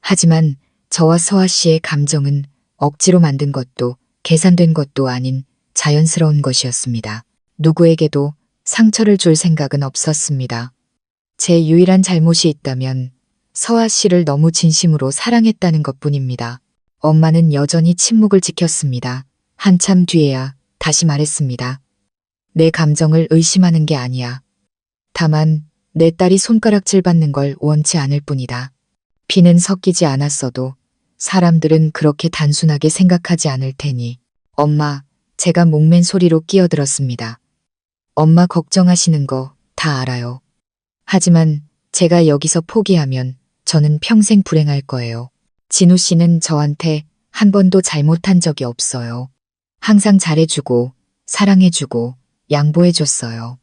하지만 저와 서아 씨의 감정은 억지로 만든 것도 계산된 것도 아닌 자연스러운 것이었습니다. 누구에게도 상처를 줄 생각은 없었습니다. 제 유일한 잘못이 있다면 서아 씨를 너무 진심으로 사랑했다는 것뿐입니다. 엄마는 여전히 침묵을 지켰습니다. 한참 뒤에야 다시 말했습니다. 내 감정을 의심하는 게 아니야. 다만 내 딸이 손가락질 받는 걸 원치 않을 뿐이다. 피는 섞이지 않았어도 사람들은 그렇게 단순하게 생각하지 않을 테니. 엄마, 제가 목맨 소리로 끼어들었습니다. 엄마 걱정하시는 거 다 알아요. 하지만 제가 여기서 포기하면 저는 평생 불행할 거예요. 진우 씨는 저한테 한 번도 잘못한 적이 없어요. 항상 잘해주고 사랑해주고 양보해줬어요.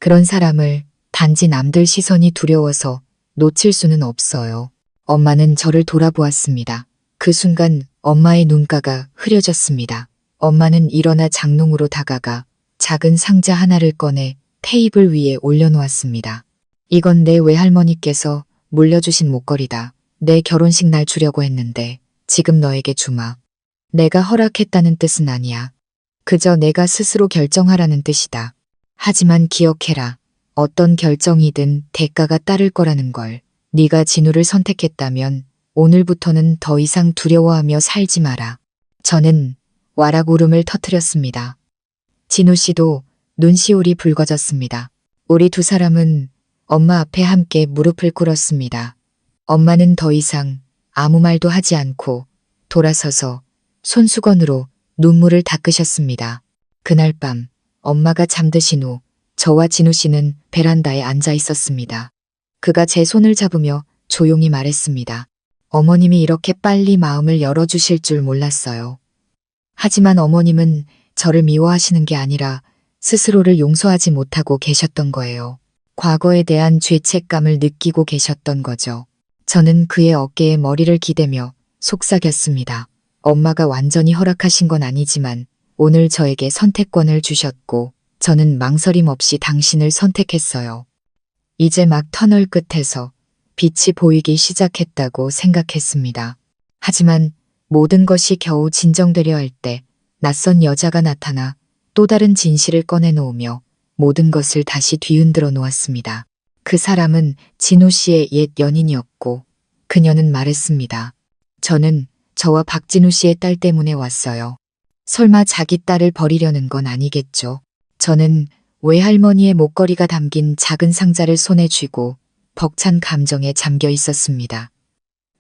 그런 사람을 단지 남들 시선이 두려워서 놓칠 수는 없어요. 엄마는 저를 돌아보았습니다. 그 순간 엄마의 눈가가 흐려졌습니다. 엄마는 일어나 장롱으로 다가가 작은 상자 하나를 꺼내 테이블 위에 올려놓았습니다. 이건 내 외할머니께서 물려주신 목걸이다. 내 결혼식 날 주려고 했는데 지금 너에게 주마. 내가 허락했다는 뜻은 아니야. 그저 내가 스스로 결정하라는 뜻이다. 하지만 기억해라. 어떤 결정이든 대가가 따를 거라는 걸. 네가 진우를 선택했다면 오늘부터는 더 이상 두려워하며 살지 마라. 저는 와락 울음을 터뜨렸습니다. 진우 씨도 눈시울이 붉어졌습니다. 우리 두 사람은 엄마 앞에 함께 무릎을 꿇었습니다. 엄마는 더 이상 아무 말도 하지 않고 돌아서서 손수건으로 눈물을 닦으셨습니다. 그날 밤 엄마가 잠드신 후 저와 진우 씨는 베란다에 앉아 있었습니다. 그가 제 손을 잡으며 조용히 말했습니다. 어머님이 이렇게 빨리 마음을 열어주실 줄 몰랐어요. 하지만 어머님은 저를 미워하시는 게 아니라 스스로를 용서하지 못하고 계셨던 거예요. 과거에 대한 죄책감을 느끼고 계셨던 거죠. 저는 그의 어깨에 머리를 기대며 속삭였습니다. 엄마가 완전히 허락하신 건 아니지만 오늘 저에게 선택권을 주셨고 저는 망설임 없이 당신을 선택했어요. 이제 막 터널 끝에서 빛이 보이기 시작했다고 생각했습니다. 하지만 모든 것이 겨우 진정되려 할 때 낯선 여자가 나타나 또 다른 진실을 꺼내놓으며 모든 것을 다시 뒤흔들어 놓았습니다. 그 사람은 진우 씨의 옛 연인이었고 그녀는 말했습니다. 저는 저와 박진우 씨의 딸 때문에 왔어요. 설마 자기 딸을 버리려는 건 아니겠죠. 저는 외할머니의 목걸이가 담긴 작은 상자를 손에 쥐고 벅찬 감정에 잠겨 있었습니다.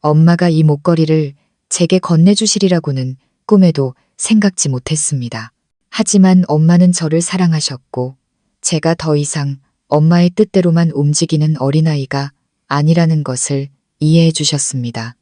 엄마가 이 목걸이를 제게 건네주시리라고는 꿈에도 생각지 못했습니다. 하지만 엄마는 저를 사랑하셨고 제가 더 이상 엄마의 뜻대로만 움직이는 어린아이가 아니라는 것을 이해해 주셨습니다.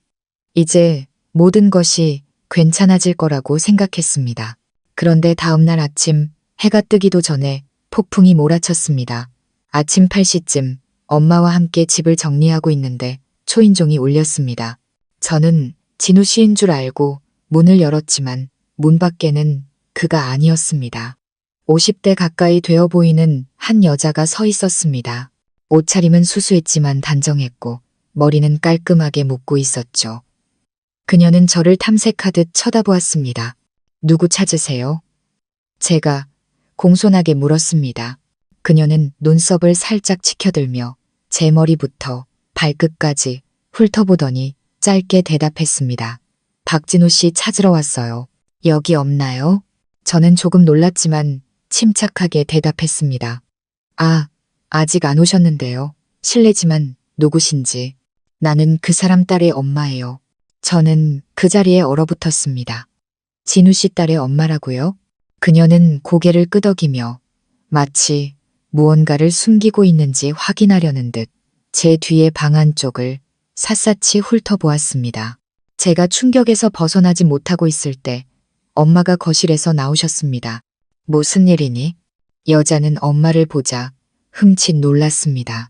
이제 모든 것이 괜찮아질 거라고 생각했습니다. 그런데 다음날 아침 해가 뜨기도 전에 폭풍이 몰아쳤습니다. 아침 8시쯤 엄마와 함께 집을 정리하고 있는데 초인종이 울렸습니다. 저는 진우 씨인 줄 알고 문을 열었지만 문 밖에는 그가 아니었습니다. 50대 가까이 되어 보이는 한 여자가 서 있었습니다. 옷차림은 수수했지만 단정했고 머리는 깔끔하게 묶고 있었죠. 그녀는 저를 탐색하듯 쳐다보았습니다. 누구 찾으세요? 제가 공손하게 물었습니다. 그녀는 눈썹을 살짝 치켜들며 제 머리부터 발끝까지 훑어보더니 짧게 대답했습니다. 박진우 씨 찾으러 왔어요. 여기 없나요? 저는 조금 놀랐지만 침착하게 대답했습니다. 아직 안 오셨는데요. 실례지만 누구신지. 나는 그 사람 딸의 엄마예요. 저는 그 자리에 얼어붙었습니다. 진우 씨 딸의 엄마라고요? 그녀는 고개를 끄덕이며 마치 무언가를 숨기고 있는지 확인하려는 듯 제 뒤의 방 안쪽을 샅샅이 훑어보았습니다. 제가 충격에서 벗어나지 못하고 있을 때 엄마가 거실에서 나오셨습니다. 무슨 일이니? 여자는 엄마를 보자 흠칫 놀랐습니다.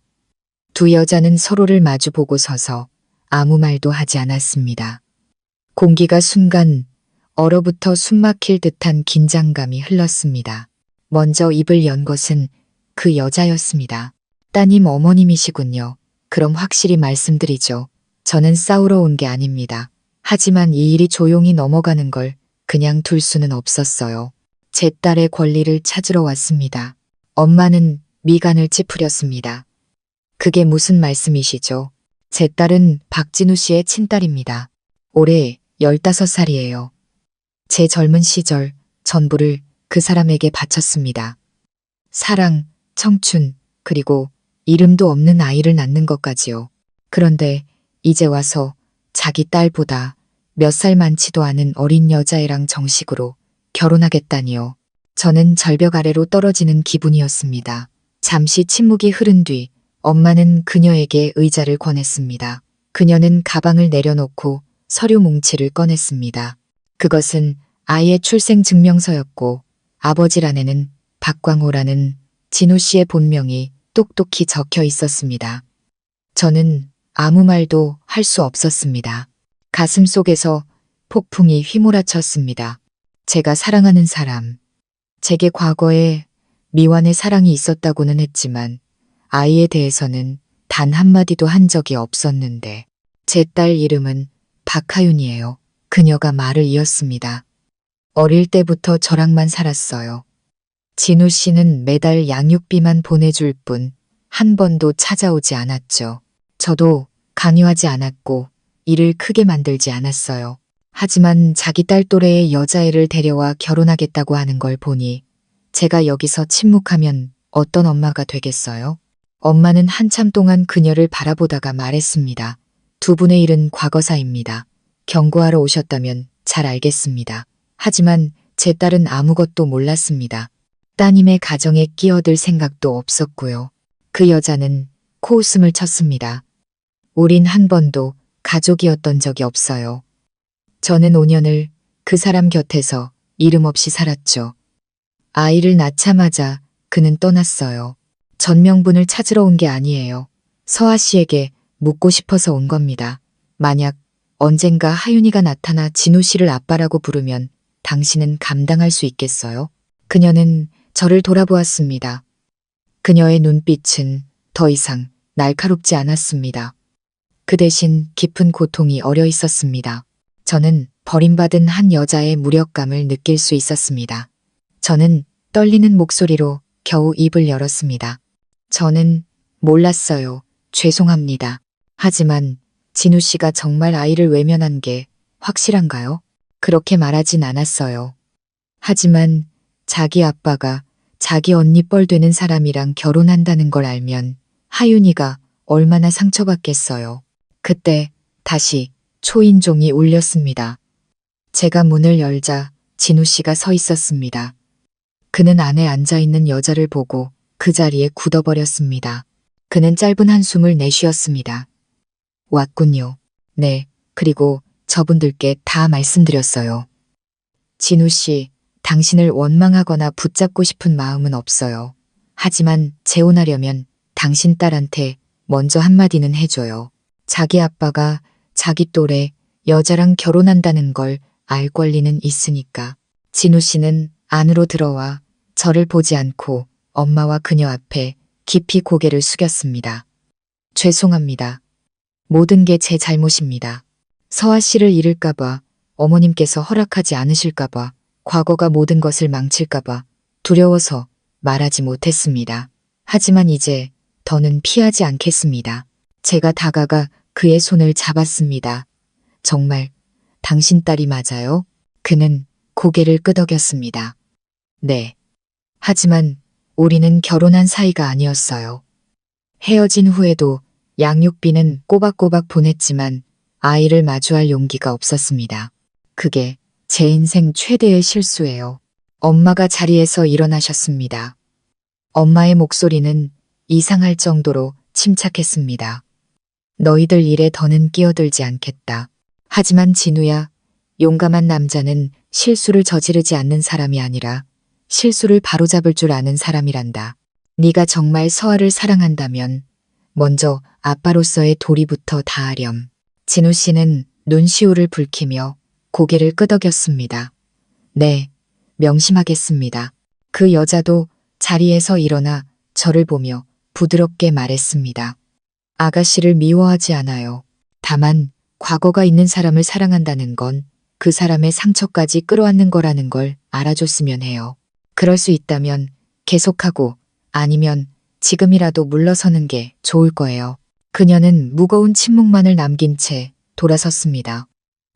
두 여자는 서로를 마주보고 서서 아무 말도 하지 않았습니다. 공기가 순간 얼어붙어 숨막힐 듯한 긴장감이 흘렀습니다. 먼저 입을 연 것은 그 여자였습니다. 따님 어머님이시군요. 그럼 확실히 말씀드리죠. 저는 싸우러 온 게 아닙니다. 하지만 이 일이 조용히 넘어가는 걸 그냥 둘 수는 없었어요. 제 딸의 권리를 찾으러 왔습니다. 엄마는 미간을 찌푸렸습니다. 그게 무슨 말씀이시죠? 제 딸은 박진우 씨의 친딸입니다. 올해 15살이에요. 제 젊은 시절 전부를 그 사람에게 바쳤습니다. 사랑, 청춘, 그리고 이름도 없는 아이를 낳는 것까지요. 그런데 이제 와서 자기 딸보다 몇 살 많지도 않은 어린 여자애랑 정식으로 결혼하겠다니요. 저는 절벽 아래로 떨어지는 기분이었습니다. 잠시 침묵이 흐른 뒤 엄마는 그녀에게 의자를 권했습니다. 그녀는 가방을 내려놓고 서류 뭉치를 꺼냈습니다. 그것은 아이의 출생 증명서였고 아버지란에는 박광호라는 진우 씨의 본명이 똑똑히 적혀 있었습니다. 저는 아무 말도 할 수 없었습니다. 가슴 속에서 폭풍이 휘몰아쳤습니다. 제가 사랑하는 사람, 제게 과거에 미완의 사랑이 있었다고는 했지만 아이에 대해서는 단 한마디도 한 적이 없었는데 제 딸 이름은 박하윤이에요. 그녀가 말을 이었습니다. 어릴 때부터 저랑만 살았어요. 진우 씨는 매달 양육비만 보내줄 뿐 한 번도 찾아오지 않았죠. 저도 강요하지 않았고 일을 크게 만들지 않았어요. 하지만 자기 딸 또래의 여자애를 데려와 결혼하겠다고 하는 걸 보니 제가 여기서 침묵하면 어떤 엄마가 되겠어요? 엄마는 한참 동안 그녀를 바라보다가 말했습니다. 두 분의 일은 과거사입니다. 경고하러 오셨다면 잘 알겠습니다. 하지만 제 딸은 아무것도 몰랐습니다. 따님의 가정에 끼어들 생각도 없었고요. 그 여자는 코웃음을 쳤습니다. 우린 한 번도 가족이었던 적이 없어요. 저는 5년을 그 사람 곁에서 이름 없이 살았죠. 아이를 낳자마자 그는 떠났어요. 전명분을 찾으러 온 게 아니에요. 서아 씨에게 묻고 싶어서 온 겁니다. 만약 언젠가 하윤이가 나타나 진우 씨를 아빠라고 부르면 당신은 감당할 수 있겠어요? 그녀는 저를 돌아보았습니다. 그녀의 눈빛은 더 이상 날카롭지 않았습니다. 그 대신 깊은 고통이 어려 있었습니다. 저는 버림받은 한 여자의 무력감을 느낄 수 있었습니다. 저는 떨리는 목소리로 겨우 입을 열었습니다. 저는 몰랐어요. 죄송합니다. 하지만 진우 씨가 정말 아이를 외면한 게 확실한가요? 그렇게 말하진 않았어요. 하지만 자기 아빠가 자기 언니 뻘 되는 사람이랑 결혼한다는 걸 알면 하윤이가 얼마나 상처받겠어요. 그때 다시 초인종이 울렸습니다. 제가 문을 열자 진우 씨가 서 있었습니다. 그는 안에 앉아있는 여자를 보고 그 자리에 굳어버렸습니다. 그는 짧은 한숨을 내쉬었습니다. 왔군요. 네, 그리고 저분들께 다 말씀드렸어요. 진우 씨, 당신을 원망하거나 붙잡고 싶은 마음은 없어요. 하지만 재혼하려면 당신 딸한테 먼저 한마디는 해줘요. 자기 아빠가 자기 또래 여자랑 결혼한다는 걸 알 권리는 있으니까. 진우 씨는 안으로 들어와 저를 보지 않고 엄마와 그녀 앞에 깊이 고개를 숙였습니다. 죄송합니다. 모든 게 제 잘못입니다. 서아 씨를 잃을까봐, 어머님께서 허락하지 않으실까봐, 과거가 모든 것을 망칠까봐 두려워서 말하지 못했습니다. 하지만 이제 더는 피하지 않겠습니다. 제가 다가가 그의 손을 잡았습니다. 정말 당신 딸이 맞아요? 그는 고개를 끄덕였습니다. 네. 하지만 우리는 결혼한 사이가 아니었어요. 헤어진 후에도 양육비는 꼬박꼬박 보냈지만 아이를 마주할 용기가 없었습니다. 그게 제 인생 최대의 실수예요. 엄마가 자리에서 일어나셨습니다. 엄마의 목소리는 이상할 정도로 침착했습니다. 너희들 일에 더는 끼어들지 않겠다. 하지만 진우야, 용감한 남자는 실수를 저지르지 않는 사람이 아니라 실수를 바로잡을 줄 아는 사람이란다. 네가 정말 서아를 사랑한다면 먼저 아빠로서의 도리부터 다하렴. 진우 씨는 눈시울을 붉히며 고개를 끄덕였습니다. 네, 명심하겠습니다. 그 여자도 자리에서 일어나 저를 보며 부드럽게 말했습니다. 아가씨를 미워하지 않아요. 다만 과거가 있는 사람을 사랑한다는 건 그 사람의 상처까지 끌어안는 거라는 걸 알아줬으면 해요. 그럴 수 있다면 계속하고 아니면 지금이라도 물러서는 게 좋을 거예요. 그녀는 무거운 침묵만을 남긴 채 돌아섰습니다.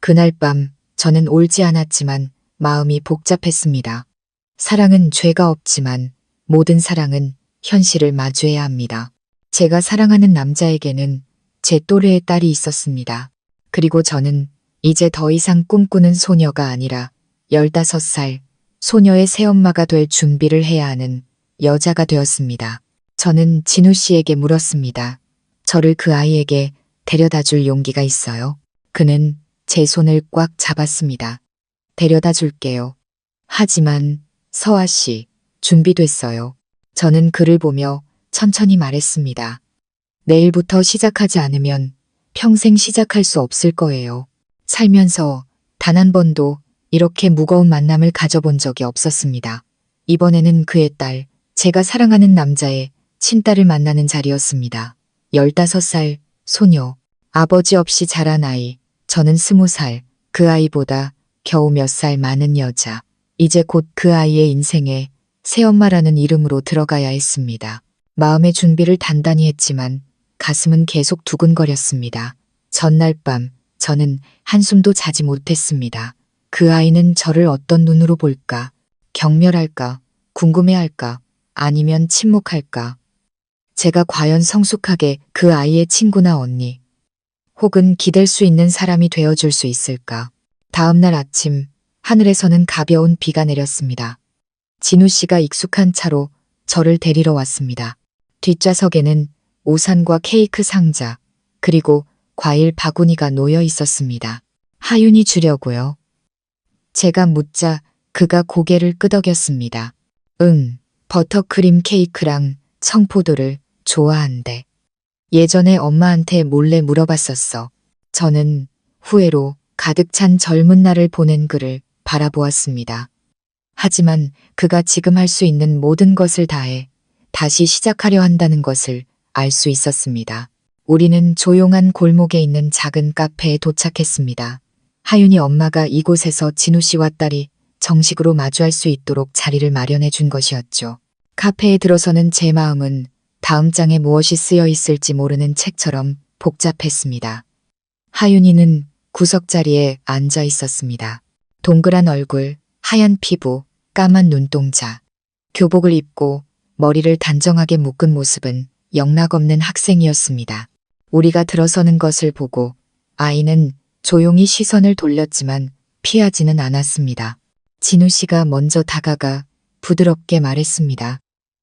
그날 밤 저는 울지 않았지만 마음이 복잡했습니다. 사랑은 죄가 없지만 모든 사랑은 현실을 마주해야 합니다. 제가 사랑하는 남자에게는 제 또래의 딸이 있었습니다. 그리고 저는 이제 더 이상 꿈꾸는 소녀가 아니라 15살 소녀의 새엄마가 될 준비를 해야 하는 여자가 되었습니다. 저는 진우 씨에게 물었습니다. 저를 그 아이에게 데려다 줄 용기가 있어요? 그는 제 손을 꽉 잡았습니다. 데려다 줄게요. 하지만 서아 씨, 준비됐어요. 저는 그를 보며 천천히 말했습니다. 내일부터 시작하지 않으면 평생 시작할 수 없을 거예요. 살면서 단 한 번도 이렇게 무거운 만남을 가져본 적이 없었습니다. 이번에는 그의 딸, 제가 사랑하는 남자의 친딸을 만나는 자리였습니다. 15살 소녀, 아버지 없이 자란 아이, 저는 20살, 그 아이보다 겨우 몇 살 많은 여자. 이제 곧 그 아이의 인생에 새엄마라는 이름으로 들어가야 했습니다. 마음의 준비를 단단히 했지만 가슴은 계속 두근거렸습니다. 전날 밤 저는 한숨도 자지 못했습니다. 그 아이는 저를 어떤 눈으로 볼까? 경멸할까? 궁금해할까? 아니면 침묵할까? 제가 과연 성숙하게 그 아이의 친구나 언니, 혹은 기댈 수 있는 사람이 되어줄 수 있을까? 다음 날 아침 하늘에서는 가벼운 비가 내렸습니다. 진우 씨가 익숙한 차로 저를 데리러 왔습니다. 뒷좌석에는 우산과 케이크 상자, 그리고 과일 바구니가 놓여 있었습니다. 하윤이 주려고요. 제가 묻자 그가 고개를 끄덕였습니다. 응, 버터크림 케이크랑 청포도를 좋아한대. 예전에 엄마한테 몰래 물어봤었어. 저는 후회로 가득 찬 젊은 날을 보낸 그를 바라보았습니다. 하지만 그가 지금 할 수 있는 모든 것을 다해 다시 시작하려 한다는 것을 알 수 있었습니다. 우리는 조용한 골목에 있는 작은 카페에 도착했습니다. 하윤이 엄마가 이곳에서 진우 씨와 딸이 정식으로 마주할 수 있도록 자리를 마련해 준 것이었죠. 카페에 들어서는 제 마음은 다음 장에 무엇이 쓰여 있을지 모르는 책처럼 복잡했습니다. 하윤이는 구석자리에 앉아 있었습니다. 동그란 얼굴, 하얀 피부, 까만 눈동자. 교복을 입고 머리를 단정하게 묶은 모습은 영락없는 학생이었습니다. 우리가 들어서는 것을 보고 아이는 조용히 시선을 돌렸지만 피하지는 않았습니다. 진우 씨가 먼저 다가가 부드럽게 말했습니다.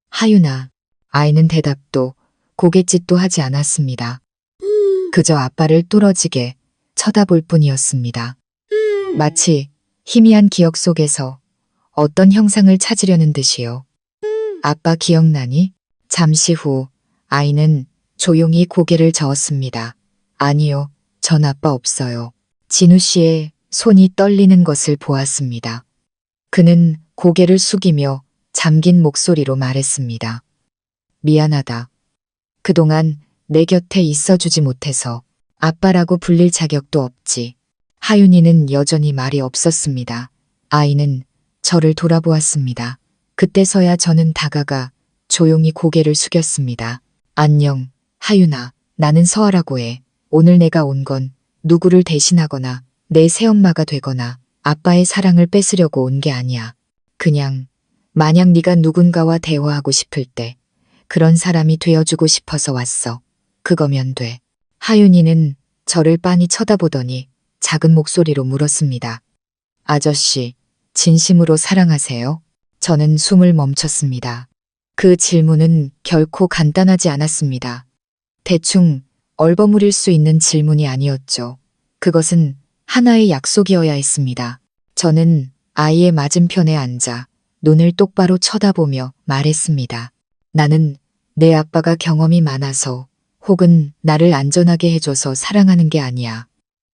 하윤아. 아이는 대답도 고갯짓도 하지 않았습니다. 그저 아빠를 뚫어지게 쳐다볼 뿐이었습니다. 마치 희미한 기억 속에서 어떤 형상을 찾으려는 듯이요. 아빠 기억나니? 잠시 후 아이는 조용히 고개를 저었습니다. 아니요, 전 아빠 없어요. 진우 씨의 손이 떨리는 것을 보았습니다. 그는 고개를 숙이며 잠긴 목소리로 말했습니다. 미안하다. 그동안 내 곁에 있어주지 못해서 아빠라고 불릴 자격도 없지. 하윤이는 여전히 말이 없었습니다. 아이는 저를 돌아보았습니다. 그때서야 저는 다가가 조용히 고개를 숙였습니다. 안녕, 하윤아. 나는 서아라고 해. 오늘 내가 온 건 누구를 대신하거나 내 새엄마가 되거나 아빠의 사랑을 뺏으려고 온 게 아니야. 그냥 만약 네가 누군가와 대화하고 싶을 때 그런 사람이 되어주고 싶어서 왔어. 그거면 돼. 하윤이는 저를 빤히 쳐다보더니 작은 목소리로 물었습니다. 아저씨, 진심으로 사랑하세요? 저는 숨을 멈췄습니다. 그 질문은 결코 간단하지 않았습니다. 대충 얼버무릴 수 있는 질문이 아니었죠. 그것은 하나의 약속이어야 했습니다. 저는 아이의 맞은편에 앉아 눈을 똑바로 쳐다보며 말했습니다. 나는 내 아빠가 경험이 많아서 혹은 나를 안전하게 해줘서 사랑하는 게 아니야.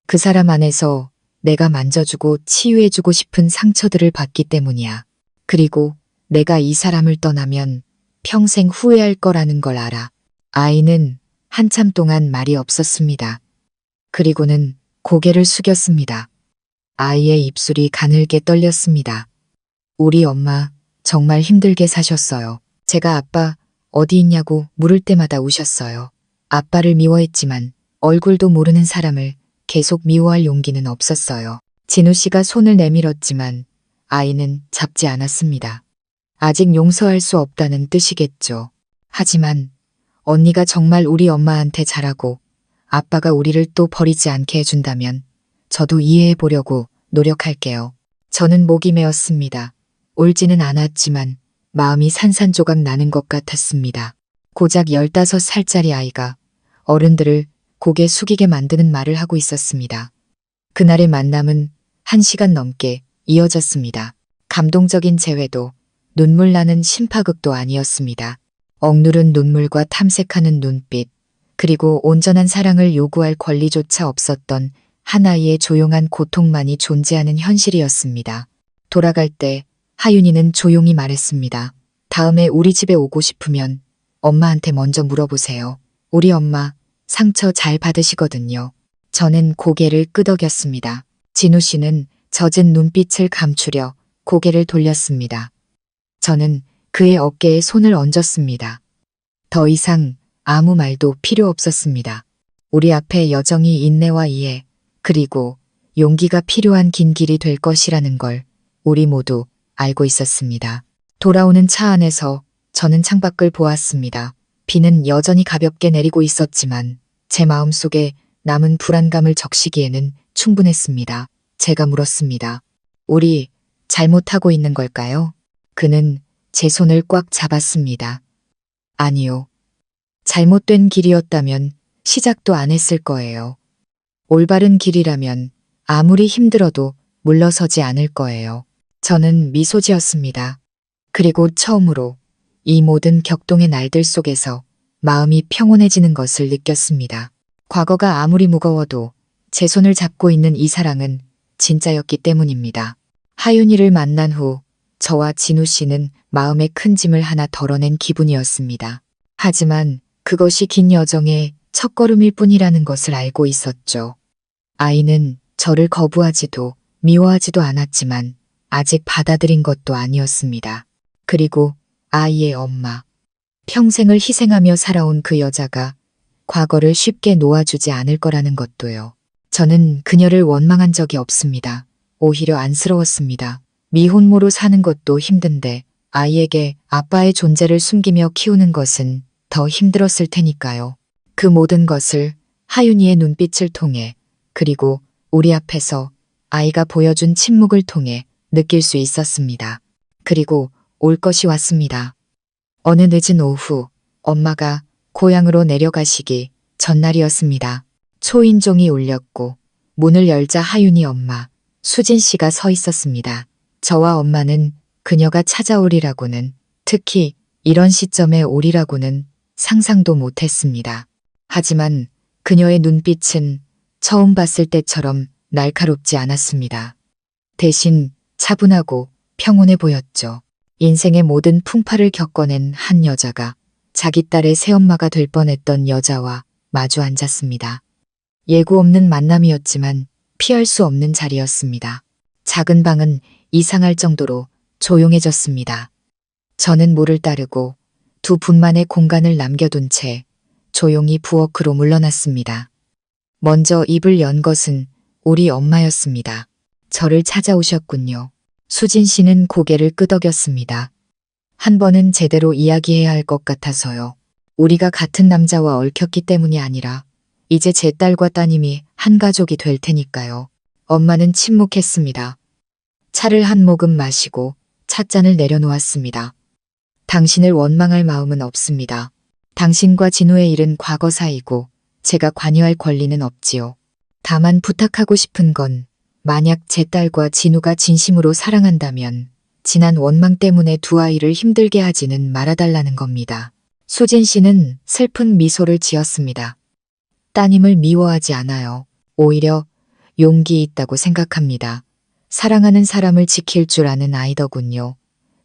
그 사람 안에서 내가 만져주고 치유해주고 싶은 상처들을 받기 때문이야. 그리고 내가 이 사람을 떠나면 평생 후회할 거라는 걸 알아. 아이는 한참 동안 말이 없었습니다. 그리고는 고개를 숙였습니다. 아이의 입술이 가늘게 떨렸습니다. 우리 엄마 정말 힘들게 사셨어요. 제가 아빠 어디 있냐고 물을 때마다 우셨어요. 아빠를 미워했지만 얼굴도 모르는 사람을 계속 미워할 용기는 없었어요. 진우 씨가 손을 내밀었지만 아이는 잡지 않았습니다. 아직 용서할 수 없다는 뜻이겠죠. 하지만 언니가 정말 우리 엄마한테 잘하고 아빠가 우리를 또 버리지 않게 해준다면 저도 이해해 보려고 노력할게요. 저는 목이 메었습니다. 울지는 않았지만 마음이 산산조각 나는 것 같았습니다. 고작 15살짜리 아이가 어른들을 고개 숙이게 만드는 말을 하고 있었습니다. 그날의 만남은 1시간 넘게 이어졌습니다. 감동적인 재회도 눈물 나는 심파극도 아니었습니다. 억누른 눈물과 탐색하는 눈빛, 그리고 온전한 사랑을 요구할 권리조차 없었던 한 아이의 조용한 고통만이 존재하는 현실이었습니다. 돌아갈 때 하윤이는 조용히 말했습니다. 다음에 우리 집에 오고 싶으면 엄마한테 먼저 물어보세요. 우리 엄마 상처 잘 받으시거든요. 저는 고개를 끄덕였습니다. 진우 씨는 젖은 눈빛을 감추려 고개를 돌렸습니다. 저는 그의 어깨에 손을 얹었습니다. 더 이상 아무 말도 필요 없었습니다. 우리 앞에 여정이 인내와 이해, 그리고 용기가 필요한 긴 길이 될 것이라는 걸 우리 모두 알고 있었습니다. 돌아오는 차 안에서 저는 창밖을 보았습니다. 비는 여전히 가볍게 내리고 있었지만 제 마음속에 남은 불안감을 적시기에는 충분했습니다. 제가 물었습니다. 우리 잘못하고 있는 걸까요? 그는 제 손을 꽉 잡았습니다. 아니요. 잘못된 길이었다면 시작도 안 했을 거예요. 올바른 길이라면 아무리 힘들어도 물러서지 않을 거예요. 저는 미소 지었습니다. 그리고 처음으로 이 모든 격동의 날들 속에서 마음이 평온해지는 것을 느꼈습니다. 과거가 아무리 무거워도 제 손을 잡고 있는 이 사랑은 진짜였기 때문입니다. 하윤이를 만난 후 저와 진우 씨는 마음의 큰 짐을 하나 덜어낸 기분이었습니다. 하지만 그것이 긴 여정의 첫걸음일 뿐이라는 것을 알고 있었죠. 아이는 저를 거부하지도 미워하지도 않았지만 아직 받아들인 것도 아니었습니다. 그리고 아이의 엄마. 평생을 희생하며 살아온 그 여자가 과거를 쉽게 놓아주지 않을 거라는 것도요. 저는 그녀를 원망한 적이 없습니다. 오히려 안쓰러웠습니다. 미혼모로 사는 것도 힘든데 아이에게 아빠의 존재를 숨기며 키우는 것은 더 힘들었을 테니까요. 그 모든 것을 하윤이의 눈빛을 통해, 그리고 우리 앞에서 아이가 보여준 침묵을 통해 느낄 수 있었습니다. 그리고 올 것이 왔습니다. 어느 늦은 오후 엄마가 고향으로 내려가시기 전날이었습니다. 초인종이 울렸고 문을 열자 하윤이 엄마, 수진 씨가 서 있었습니다. 저와 엄마는 그녀가 찾아오리라고는, 특히 이런 시점에 오리라고는 상상도 못했습니다. 하지만 그녀의 눈빛은 처음 봤을 때처럼 날카롭지 않았습니다. 대신 차분하고 평온해 보였죠. 인생의 모든 풍파를 겪어낸 한 여자가 자기 딸의 새엄마가 될 뻔했던 여자와 마주 앉았습니다. 예고 없는 만남이었지만 피할 수 없는 자리였습니다. 작은 방은 이상할 정도로 조용해졌습니다. 저는 물을 따르고 두 분만의 공간을 남겨둔 채 조용히 부엌으로 물러났습니다. 먼저 입을 연 것은 우리 엄마였습니다. 저를 찾아오셨군요. 수진 씨는 고개를 끄덕였습니다. 한 번은 제대로 이야기해야 할 것 같아서요. 우리가 같은 남자와 얽혔기 때문이 아니라 이제 제 딸과 따님이 한 가족이 될 테니까요. 엄마는 침묵했습니다. 차를 한 모금 마시고 찻잔을 내려놓았습니다. 당신을 원망할 마음은 없습니다. 당신과 진우의 일은 과거 사이고 제가 관여할 권리는 없지요. 다만 부탁하고 싶은 건 만약 제 딸과 진우가 진심으로 사랑한다면 지난 원망 때문에 두 아이를 힘들게 하지는 말아달라는 겁니다. 수진 씨는 슬픈 미소를 지었습니다. 따님을 미워하지 않아요. 오히려 용기 있다고 생각합니다. 사랑하는 사람을 지킬 줄 아는 아이더군요.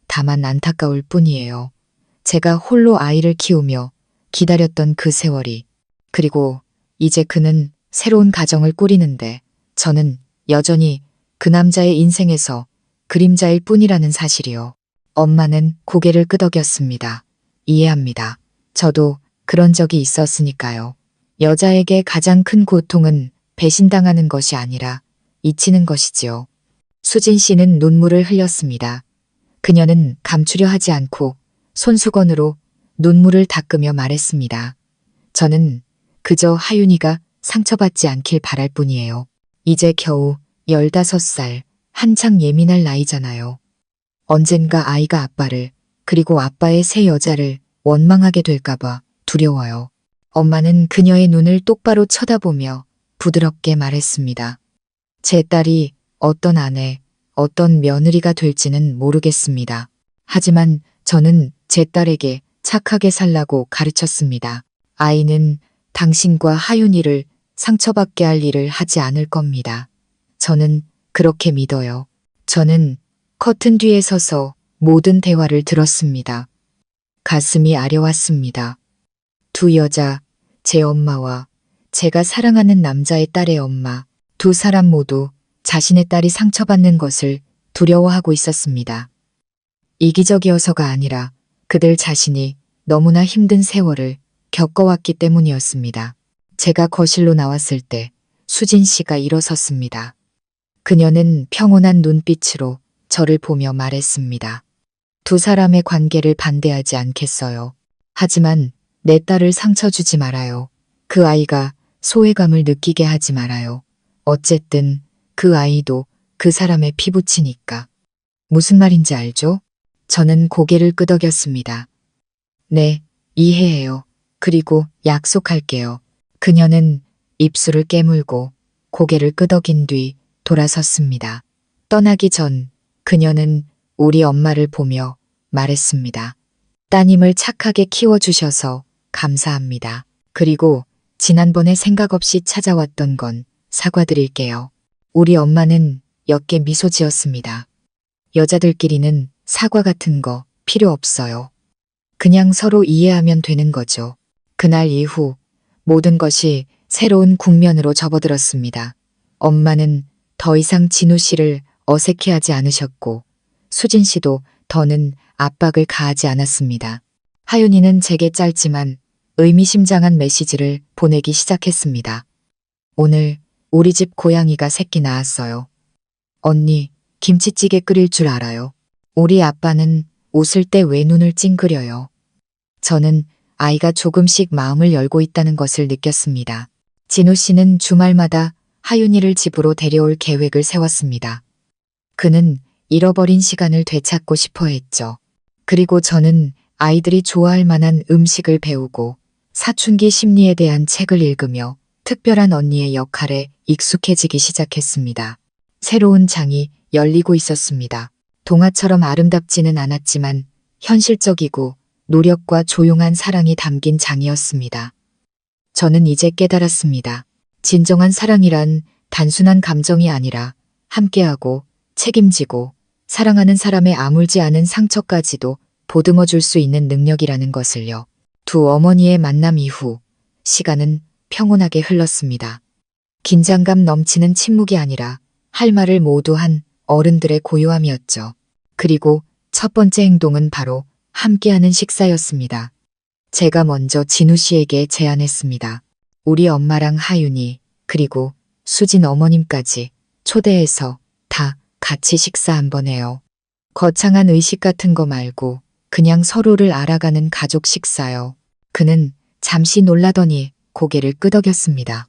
다만 안타까울 뿐이에요. 제가 홀로 아이를 키우며 기다렸던 그 세월이, 그리고 이제 그는 새로운 가정을 꾸리는데 저는 여전히 그 남자의 인생에서 그림자일 뿐이라는 사실이요. 엄마는 고개를 끄덕였습니다. 이해합니다. 저도 그런 적이 있었으니까요. 여자에게 가장 큰 고통은 배신당하는 것이 아니라 잊히는 것이지요. 수진 씨는 눈물을 흘렸습니다. 그녀는 감추려 하지 않고 손수건으로 눈물을 닦으며 말했습니다. 저는 그저 하윤이가 상처받지 않길 바랄 뿐이에요. 이제 겨우 15살, 한창 예민할 나이잖아요. 언젠가 아이가 아빠를, 그리고 아빠의 새 여자를 원망하게 될까봐 두려워요. 엄마는 그녀의 눈을 똑바로 쳐다보며 부드럽게 말했습니다. 제 딸이 어떤 아내, 어떤 며느리가 될지는 모르겠습니다. 하지만 저는 제 딸에게 착하게 살라고 가르쳤습니다. 아이는 당신과 하윤이를 상처받게 할 일을 하지 않을 겁니다. 저는 그렇게 믿어요. 저는 커튼 뒤에 서서 모든 대화를 들었습니다. 가슴이 아려왔습니다. 두 여자, 제 엄마와 제가 사랑하는 남자의 딸의 엄마, 두 사람 모두 자신의 딸이 상처받는 것을 두려워하고 있었습니다. 이기적이어서가 아니라 그들 자신이 너무나 힘든 세월을 겪어왔기 때문이었습니다. 제가 거실로 나왔을 때 수진 씨가 일어섰습니다. 그녀는 평온한 눈빛으로 저를 보며 말했습니다. 두 사람의 관계를 반대하지 않겠어요. 하지만 내 딸을 상처 주지 말아요. 그 아이가 소외감을 느끼게 하지 말아요. 어쨌든 그 아이도 그 사람의 피부치니까. 무슨 말인지 알죠? 저는 고개를 끄덕였습니다. 네, 이해해요. 그리고 약속할게요. 그녀는 입술을 깨물고 고개를 끄덕인 뒤 돌아섰습니다. 떠나기 전 그녀는 우리 엄마를 보며 말했습니다. 따님을 착하게 키워주셔서 감사합니다. 그리고 지난번에 생각 없이 찾아왔던 건 사과드릴게요. 우리 엄마는 옅게 미소 지었습니다. 여자들끼리는 사과 같은 거 필요 없어요. 그냥 서로 이해하면 되는 거죠. 그날 이후 모든 것이 새로운 국면으로 접어들었습니다. 엄마는 더 이상 진우 씨를 어색해하지 않으셨고 수진 씨도 더는 압박을 가하지 않았습니다. 하윤이는 제게 짧지만 의미심장한 메시지를 보내기 시작했습니다. 오늘 우리 집 고양이가 새끼 낳았어요. 언니, 김치찌개 끓일 줄 알아요. 우리 아빠는 웃을 때 왜 눈을 찡그려요. 저는 아이가 조금씩 마음을 열고 있다는 것을 느꼈습니다. 진우 씨는 주말마다 하윤이를 집으로 데려올 계획을 세웠습니다. 그는 잃어버린 시간을 되찾고 싶어 했죠. 그리고 저는 아이들이 좋아할 만한 음식을 배우고 사춘기 심리에 대한 책을 읽으며 특별한 언니의 역할에 익숙해지기 시작했습니다. 새로운 장이 열리고 있었습니다. 동화처럼 아름답지는 않았지만 현실적이고 노력과 조용한 사랑이 담긴 장이었습니다. 저는 이제 깨달았습니다. 진정한 사랑이란 단순한 감정이 아니라 함께하고 책임지고 사랑하는 사람의 아물지 않은 상처까지도 보듬어 줄 수 있는 능력이라는 것을요. 두 어머니의 만남 이후 시간은 평온하게 흘렀습니다. 긴장감 넘치는 침묵이 아니라 할 말을 모두 한 어른들의 고요함이었죠. 그리고 첫 번째 행동은 바로 함께하는 식사였습니다. 제가 먼저 진우 씨에게 제안했습니다. 우리 엄마랑 하윤이 그리고 수진 어머님까지 초대해서 다 같이 식사 한번 해요. 거창한 의식 같은 거 말고 그냥 서로를 알아가는 가족 식사요. 그는 잠시 놀라더니 고개를 끄덕였습니다.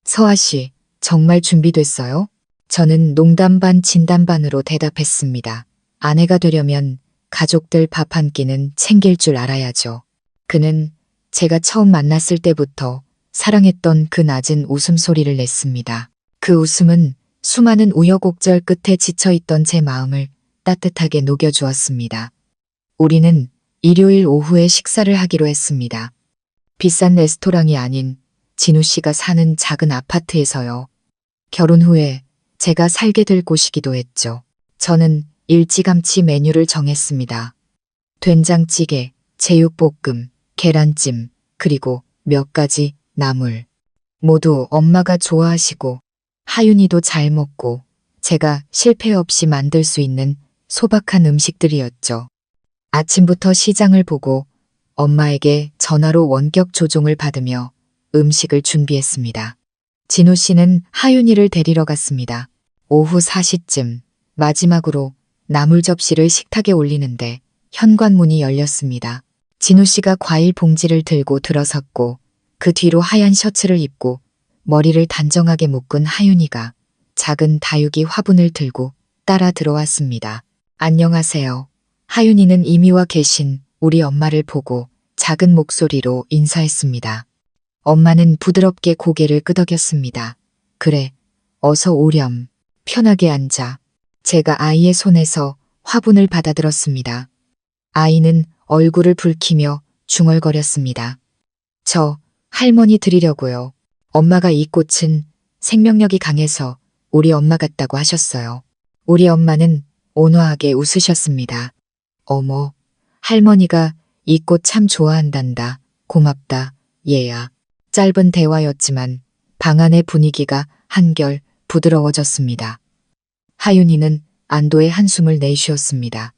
서아 씨, 정말 준비됐어요? 저는 농담 반 진담 반으로 대답했습니다. 아내가 되려면 가족들 밥 한 끼는 챙길 줄 알아야죠. 그는 제가 처음 만났을 때부터 사랑했던 그 낮은 웃음소리를 냈습니다. 그 웃음은 수많은 우여곡절 끝에 지쳐있던 제 마음을 따뜻하게 녹여주었습니다. 우리는 일요일 오후에 식사를 하기로 했습니다. 비싼 레스토랑이 아닌 진우 씨가 사는 작은 아파트에서요. 결혼 후에 제가 살게 될 곳이기도 했죠. 저는 일찌감치 메뉴를 정했습니다. 된장찌개, 제육볶음, 계란찜, 그리고 몇 가지 나물. 모두 엄마가 좋아하시고 하윤이도 잘 먹고 제가 실패 없이 만들 수 있는 소박한 음식들이었죠. 아침부터 시장을 보고 엄마에게 전화로 원격 조종을 받으며 음식을 준비했습니다. 진우 씨는 하윤이를 데리러 갔습니다. 오후 4시쯤 마지막으로 나물 접시를 식탁에 올리는데 현관문이 열렸습니다. 진우 씨가 과일 봉지를 들고 들어섰고 그 뒤로 하얀 셔츠를 입고 머리를 단정하게 묶은 하윤이가 작은 다육이 화분을 들고 따라 들어왔습니다. 안녕하세요. 하윤이는 이미 와 계신 우리 엄마를 보고 작은 목소리로 인사했습니다. 엄마는 부드럽게 고개를 끄덕였습니다. 그래, 어서 오렴. 편하게 앉아. 제가 아이의 손에서 화분을 받아들었습니다. 아이는 얼굴을 붉히며 중얼거렸습니다. 저 할머니 드리려고요. 엄마가 이 꽃은 생명력이 강해서 우리 엄마 같다고 하셨어요. 우리 엄마는 온화하게 웃으셨습니다. 어머, 할머니가 이 꽃 참 좋아한단다. 고맙다, 얘야. 짧은 대화였지만 방 안의 분위기가 한결 부드러워졌습니다. 하윤이는 안도의 한숨을 내쉬었습니다.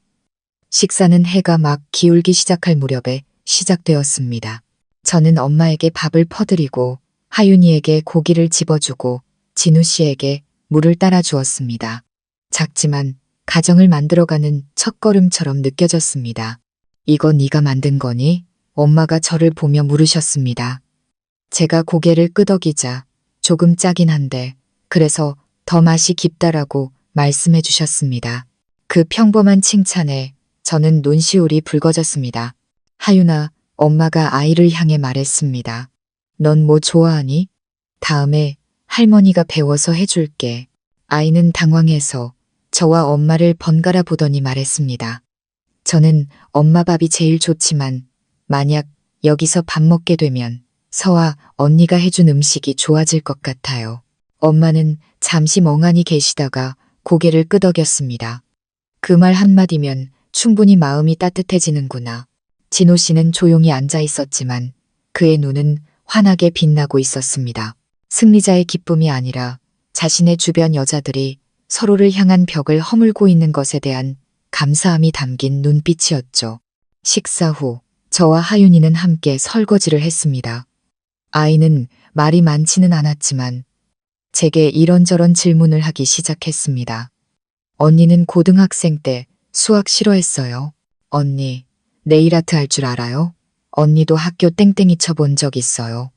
식사는 해가 막 기울기 시작할 무렵에 시작되었습니다. 저는 엄마에게 밥을 퍼드리고 하윤이에게 고기를 집어주고 진우 씨에게 물을 따라 주었습니다. 작지만 가정을 만들어가는 첫걸음처럼 느껴졌습니다. 이거 네가 만든 거니? 엄마가 저를 보며 물으셨습니다. 제가 고개를 끄덕이자 조금 짜긴 한데 그래서 더 맛이 깊다라고 말씀해 주셨습니다. 그 평범한 칭찬에 저는 눈시울이 붉어졌습니다. 하윤아, 엄마가 아이를 향해 말했습니다. 넌 뭐 좋아하니? 다음에 할머니가 배워서 해줄게. 아이는 당황해서 저와 엄마를 번갈아 보더니 말했습니다. 저는 엄마 밥이 제일 좋지만 만약 여기서 밥 먹게 되면 서아 언니가 해준 음식이 좋아질 것 같아요. 엄마는 잠시 멍하니 계시다가 고개를 끄덕였습니다. 그 말 한마디면 충분히 마음이 따뜻해지는구나. 진호 씨는 조용히 앉아 있었지만 그의 눈은 환하게 빛나고 있었습니다. 승리자의 기쁨이 아니라 자신의 주변 여자들이 서로를 향한 벽을 허물고 있는 것에 대한 감사함이 담긴 눈빛이었죠. 식사 후 저와 하윤이는 함께 설거지를 했습니다. 아이는 말이 많지는 않았지만 제게 이런저런 질문을 하기 시작했습니다. 언니는 고등학생 때 수학 싫어했어요. 언니, 네일아트 할 줄 알아요? 언니도 학교 땡땡이 쳐본 적 있어요.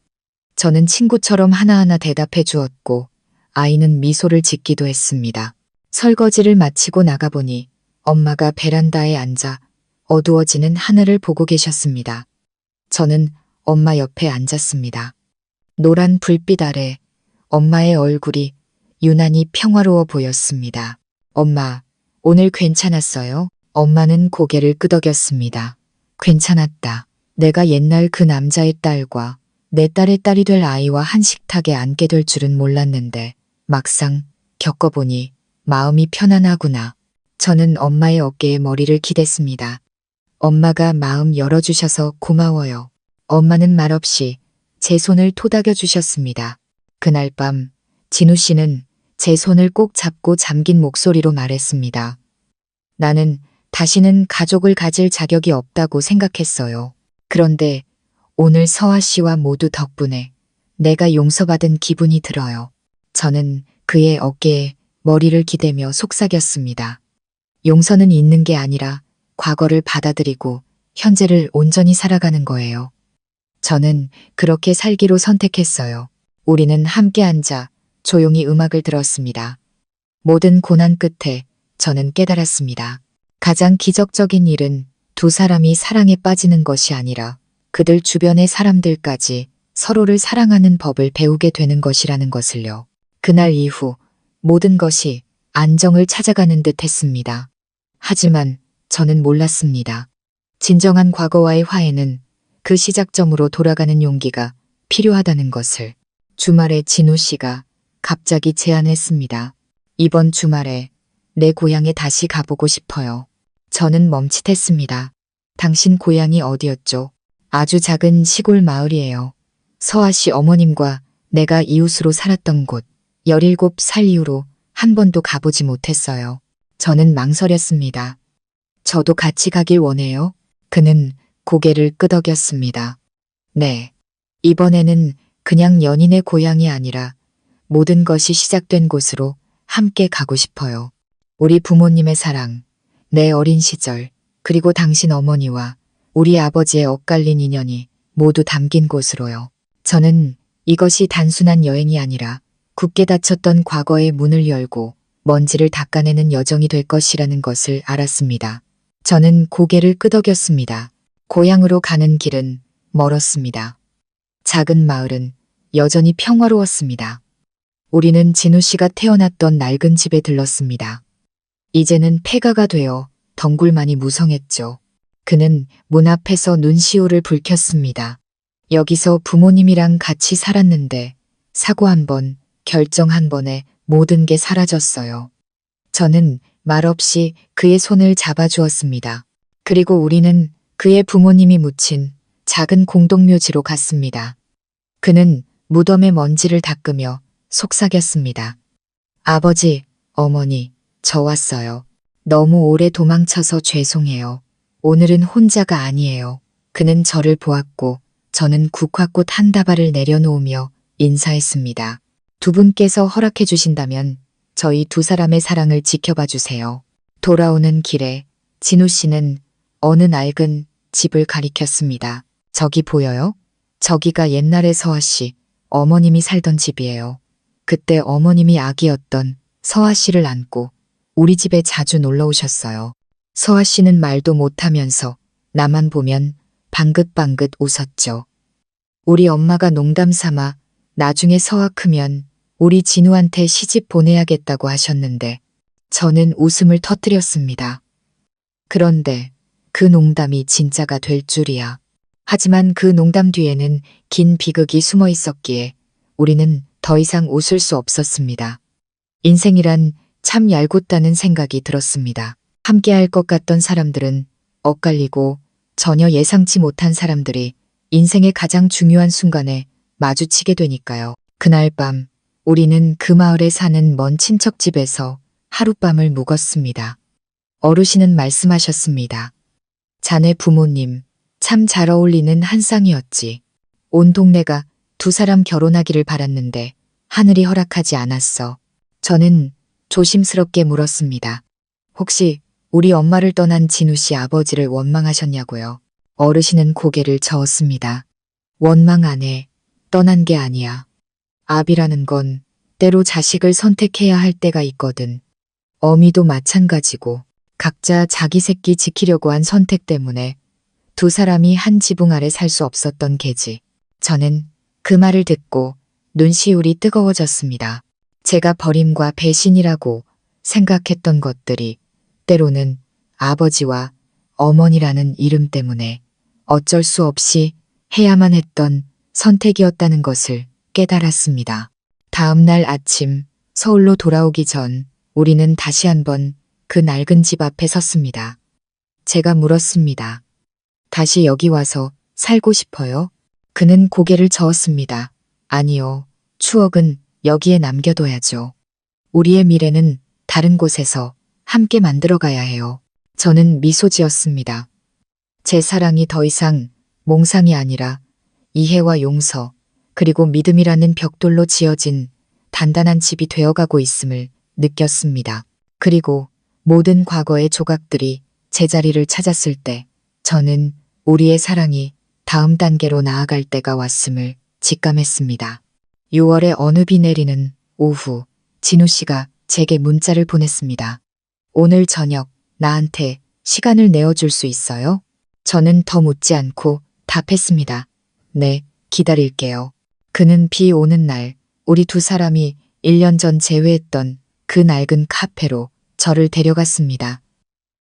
저는 친구처럼 하나하나 대답해 주었고 아이는 미소를 짓기도 했습니다. 설거지를 마치고 나가보니 엄마가 베란다에 앉아 어두워지는 하늘을 보고 계셨습니다. 저는 엄마 옆에 앉았습니다. 노란 불빛 아래 엄마의 얼굴이 유난히 평화로워 보였습니다. 엄마, 오늘 괜찮았어요? 엄마는 고개를 끄덕였습니다. 괜찮았다. 내가 옛날 그 남자의 딸과 내 딸의 딸이 될 아이와 한 식탁에 앉게 될 줄은 몰랐는데 막상 겪어보니 마음이 편안하구나. 저는 엄마의 어깨에 머리를 기댔습니다. 엄마가 마음 열어주셔서 고마워요. 엄마는 말없이 제 손을 토닥여 주셨습니다. 그날 밤 진우 씨는 제 손을 꼭 잡고 잠긴 목소리로 말했습니다. 나는 다시는 가족을 가질 자격이 없다고 생각했어요. 그런데 오늘 서아 씨와 모두 덕분에 내가 용서받은 기분이 들어요. 저는 그의 어깨에 머리를 기대며 속삭였습니다. 용서는 있는 게 아니라 과거를 받아들이고 현재를 온전히 살아가는 거예요. 저는 그렇게 살기로 선택했어요. 우리는 함께 앉아 조용히 음악을 들었습니다. 모든 고난 끝에 저는 깨달았습니다. 가장 기적적인 일은 두 사람이 사랑에 빠지는 것이 아니라 그들 주변의 사람들까지 서로를 사랑하는 법을 배우게 되는 것이라는 것을요. 그날 이후 모든 것이 안정을 찾아가는 듯 했습니다. 하지만 저는 몰랐습니다. 진정한 과거와의 화해는 그 시작점으로 돌아가는 용기가 필요하다는 것을. 주말에 진우 씨가 갑자기 제안했습니다. 이번 주말에 내 고향에 다시 가보고 싶어요. 저는 멈칫했습니다. 당신 고향이 어디였죠? 아주 작은 시골 마을이에요. 서아 씨 어머님과 내가 이웃으로 살았던 곳. 17살 이후로 한 번도 가보지 못했어요. 저는 망설였습니다. 저도 같이 가길 원해요. 그는 고개를 끄덕였습니다. 네. 이번에는 그냥 연인의 고향이 아니라 모든 것이 시작된 곳으로 함께 가고 싶어요. 우리 부모님의 사랑, 내 어린 시절, 그리고 당신 어머니와 우리 아버지의 엇갈린 인연이 모두 담긴 곳으로요. 저는 이것이 단순한 여행이 아니라 굳게 닫혔던 과거의 문을 열고 먼지를 닦아내는 여정이 될 것이라는 것을 알았습니다. 저는 고개를 끄덕였습니다. 고향으로 가는 길은 멀었습니다. 작은 마을은 여전히 평화로웠습니다. 우리는 진우 씨가 태어났던 낡은 집에 들렀습니다. 이제는 폐가가 되어 덩굴만이 무성했죠. 그는 문 앞에서 눈시울을 붉혔습니다. 여기서 부모님이랑 같이 살았는데 사고 한 번, 결정 한 번에 모든 게 사라졌어요. 저는 말없이 그의 손을 잡아주었습니다. 그리고 우리는 그의 부모님이 묻힌 작은 공동묘지로 갔습니다. 그는 무덤의 먼지를 닦으며 속삭였습니다. 아버지, 어머니, 저 왔어요. 너무 오래 도망쳐서 죄송해요. 오늘은 혼자가 아니에요. 그는 저를 보았고 저는 국화꽃 한 다발을 내려놓으며 인사했습니다. 두 분께서 허락해 주신다면 저희 두 사람의 사랑을 지켜봐 주세요. 돌아오는 길에 진우 씨는 어느 낡은 집을 가리켰습니다. 저기 보여요? 저기가 옛날에 서아 씨, 어머님이 살던 집이에요. 그때 어머님이 아기였던 서아 씨를 안고 우리 집에 자주 놀러 오셨어요. 서아 씨는 말도 못하면서 나만 보면 방긋방긋 웃었죠. 우리 엄마가 농담 삼아 나중에 서아 크면 우리 진우한테 시집 보내야겠다고 하셨는데 저는 웃음을 터뜨렸습니다. 그런데 그 농담이 진짜가 될 줄이야. 하지만 그 농담 뒤에는 긴 비극이 숨어 있었기에 우리는 더 이상 웃을 수 없었습니다. 인생이란 참 얄궂다는 생각이 들었습니다. 함께할 것 같던 사람들은 엇갈리고 전혀 예상치 못한 사람들이 인생의 가장 중요한 순간에 마주치게 되니까요. 그날 밤 우리는 그 마을에 사는 먼 친척집에서 하룻밤을 묵었습니다. 어르신은 말씀하셨습니다. 자네 부모님 참 잘 어울리는 한 쌍이었지. 온 동네가 두 사람 결혼하기를 바랐는데 하늘이 허락하지 않았어. 저는 조심스럽게 물었습니다. 혹시 우리 엄마를 떠난 진우 씨 아버지를 원망하셨냐고요? 어르신은 고개를 저었습니다. 원망 안 해. 떠난 게 아니야. 아비라는 건 때로 자식을 선택해야 할 때가 있거든. 어미도 마찬가지고 각자 자기 새끼 지키려고 한 선택 때문에 두 사람이 한 지붕 아래 살 수 없었던 게지. 저는 그 말을 듣고 눈시울이 뜨거워졌습니다. 제가 버림과 배신이라고 생각했던 것들이 때로는 아버지와 어머니라는 이름 때문에 어쩔 수 없이 해야만 했던 선택이었다는 것을 깨달았습니다. 다음 날 아침 서울로 돌아오기 전 우리는 다시 한번 그 낡은 집 앞에 섰습니다. 제가 물었습니다. 다시 여기 와서 살고 싶어요? 그는 고개를 저었습니다. 아니요. 추억은 여기에 남겨둬야죠. 우리의 미래는 다른 곳에서 함께 만들어가야 해요. 저는 미소 지었습니다. 제 사랑이 더 이상 몽상이 아니라 이해와 용서 그리고 믿음이라는 벽돌로 지어진 단단한 집이 되어가고 있음을 느꼈습니다. 그리고 모든 과거의 조각들이 제자리를 찾았을 때 저는 우리의 사랑이 다음 단계로 나아갈 때가 왔음을 직감했습니다. 6월의 어느 비 내리는 오후 진우 씨가 제게 문자를 보냈습니다. 오늘 저녁 나한테 시간을 내어줄 수 있어요? 저는 더 묻지 않고 답했습니다. 네, 기다릴게요. 그는 비 오는 날 우리 두 사람이 1년 전 재회했던 그 낡은 카페로 저를 데려갔습니다.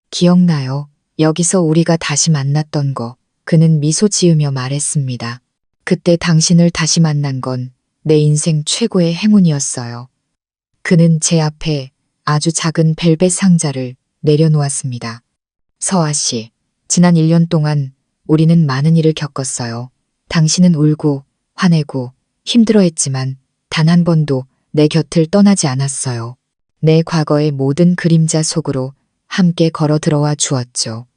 기억나요? 여기서 우리가 다시 만났던 거. 그는 미소 지으며 말했습니다. 그때 당신을 다시 만난 건 내 인생 최고의 행운이었어요. 그는 제 앞에 아주 작은 벨벳 상자를 내려놓았습니다. 서아 씨, 지난 1년 동안 우리는 많은 일을 겪었어요. 당신은 울고 화내고 힘들어했지만 단 한 번도 내 곁을 떠나지 않았어요. 내 과거의 모든 그림자 속으로 함께 걸어 들어와 주었죠.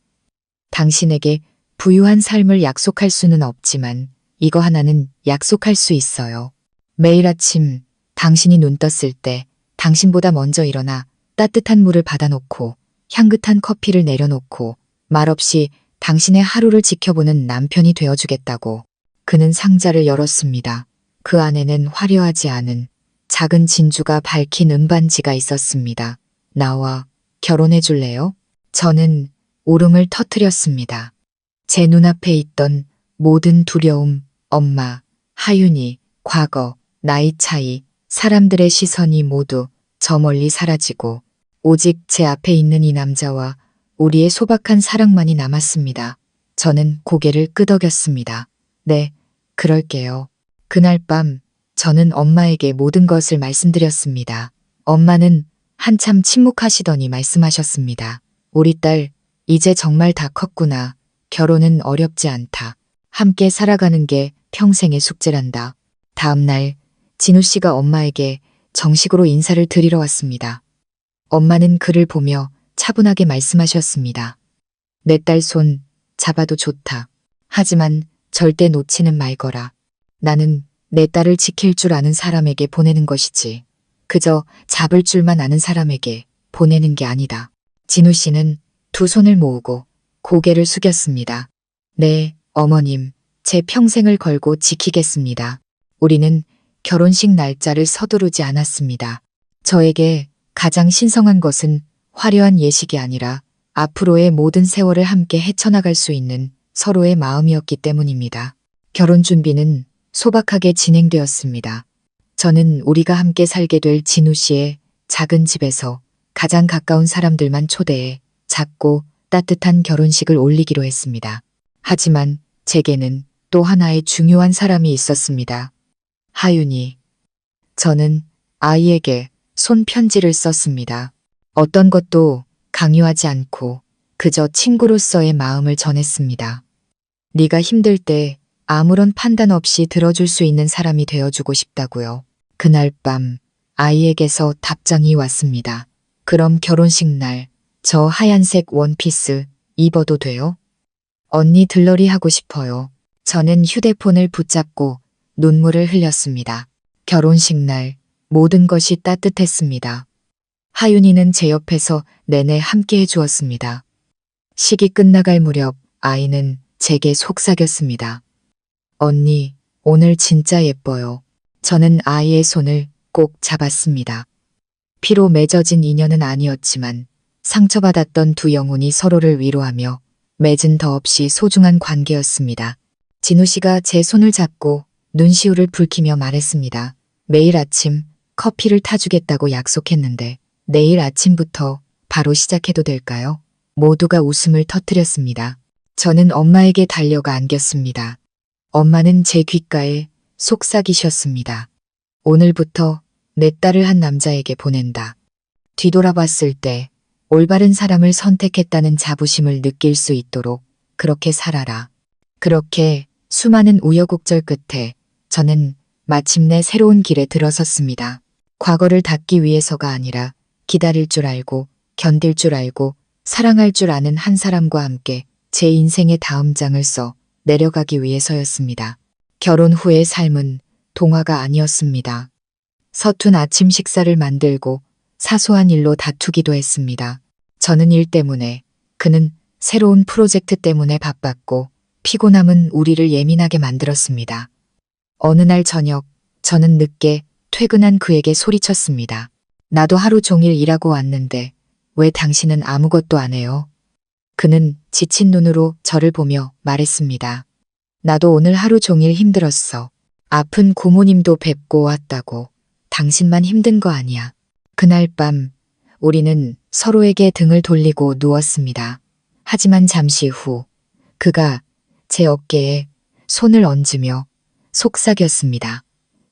당신에게 부유한 삶을 약속할 수는 없지만 이거 하나는 약속할 수 있어요. 매일 아침 당신이 눈 떴을 때 당신보다 먼저 일어나 따뜻한 물을 받아놓고 향긋한 커피를 내려놓고 말없이 당신의 하루를 지켜보는 남편이 되어주겠다고. 그는 상자를 열었습니다. 그 안에는 화려하지 않은 작은 진주가 밝힌 은반지가 있었습니다. 나와 결혼해 줄래요? 저는 울음을 터뜨렸습니다. 제 눈앞에 있던 모든 두려움, 엄마, 하윤이, 과거, 나이 차이, 사람들의 시선이 모두 저 멀리 사라지고 오직 제 앞에 있는 이 남자와 우리의 소박한 사랑만이 남았습니다. 저는 고개를 끄덕였습니다. 네, 그럴게요. 그날 밤 저는 엄마에게 모든 것을 말씀드렸습니다. 엄마는 한참 침묵하시더니 말씀하셨습니다. 우리 딸, 이제 정말 다 컸구나. 결혼은 어렵지 않다. 함께 살아가는 게 평생의 숙제란다. 다음 날 진우 씨가 엄마에게 정식으로 인사를 드리러 왔습니다. 엄마는 그를 보며 차분하게 말씀하셨습니다. 내 딸 손 잡아도 좋다. 하지만 절대 놓치는 말거라. 나는 내 딸을 지킬 줄 아는 사람에게 보내는 것이지. 그저 잡을 줄만 아는 사람에게 보내는 게 아니다. 진우 씨는 두 손을 모으고 고개를 숙였습니다. 네, 어머님, 제 평생을 걸고 지키겠습니다. 우리는 결혼식 날짜를 서두르지 않았습니다. 저에게 가장 신성한 것은 화려한 예식이 아니라 앞으로의 모든 세월을 함께 헤쳐나갈 수 있는 서로의 마음이었기 때문입니다. 결혼 준비는 소박하게 진행되었습니다. 저는 우리가 함께 살게 될 진우 씨의 작은 집에서 가장 가까운 사람들만 초대해 작고 따뜻한 결혼식을 올리기로 했습니다. 하지만 제게는 또 하나의 중요한 사람이 있었습니다. 하윤이. 저는 아이에게 손편지를 썼습니다. 어떤 것도 강요하지 않고 그저 친구로서의 마음을 전했습니다. 네가 힘들 때 아무런 판단 없이 들어줄 수 있는 사람이 되어주고 싶다고요. 그날 밤 아이에게서 답장이 왔습니다. 그럼 결혼식 날 저 하얀색 원피스 입어도 돼요? 언니 들러리 하고 싶어요. 저는 휴대폰을 붙잡고 눈물을 흘렸습니다. 결혼식 날 모든 것이 따뜻했습니다. 하윤이는 제 옆에서 내내 함께 해주었습니다. 식이 끝나갈 무렵 아이는 제게 속삭였습니다. 언니, 오늘 진짜 예뻐요. 저는 아이의 손을 꼭 잡았습니다. 피로 맺어진 인연은 아니었지만 상처받았던 두 영혼이 서로를 위로하며 맺은 더 없이 소중한 관계였습니다. 진우 씨가 제 손을 잡고 눈시울을 붉히며 말했습니다. 매일 아침 커피를 타주겠다고 약속했는데 내일 아침부터 바로 시작해도 될까요? 모두가 웃음을 터뜨렸습니다. 저는 엄마에게 달려가 안겼습니다. 엄마는 제 귓가에 속삭이셨습니다. 오늘부터 내 딸을 한 남자에게 보낸다. 뒤돌아봤을 때 올바른 사람을 선택했다는 자부심을 느낄 수 있도록 그렇게 살아라. 그렇게 수많은 우여곡절 끝에 저는 마침내 새로운 길에 들어섰습니다. 과거를 닫기 위해서가 아니라 기다릴 줄 알고 견딜 줄 알고 사랑할 줄 아는 한 사람과 함께 제 인생의 다음 장을 써 내려가기 위해서였습니다. 결혼 후의 삶은 동화가 아니었습니다. 서툰 아침 식사를 만들고 사소한 일로 다투기도 했습니다. 저는 일 때문에, 그는 새로운 프로젝트 때문에 바빴고 피곤함은 우리를 예민하게 만들었습니다. 어느 날 저녁 저는 늦게 퇴근한 그에게 소리쳤습니다. 나도 하루 종일 일하고 왔는데 왜 당신은 아무것도 안 해요? 그는 지친 눈으로 저를 보며 말했습니다. 나도 오늘 하루 종일 힘들었어. 아픈 고모님도 뵙고 왔다고. 당신만 힘든 거 아니야. 그날 밤 우리는 서로에게 등을 돌리고 누웠습니다. 하지만 잠시 후 그가 제 어깨에 손을 얹으며 속삭였습니다.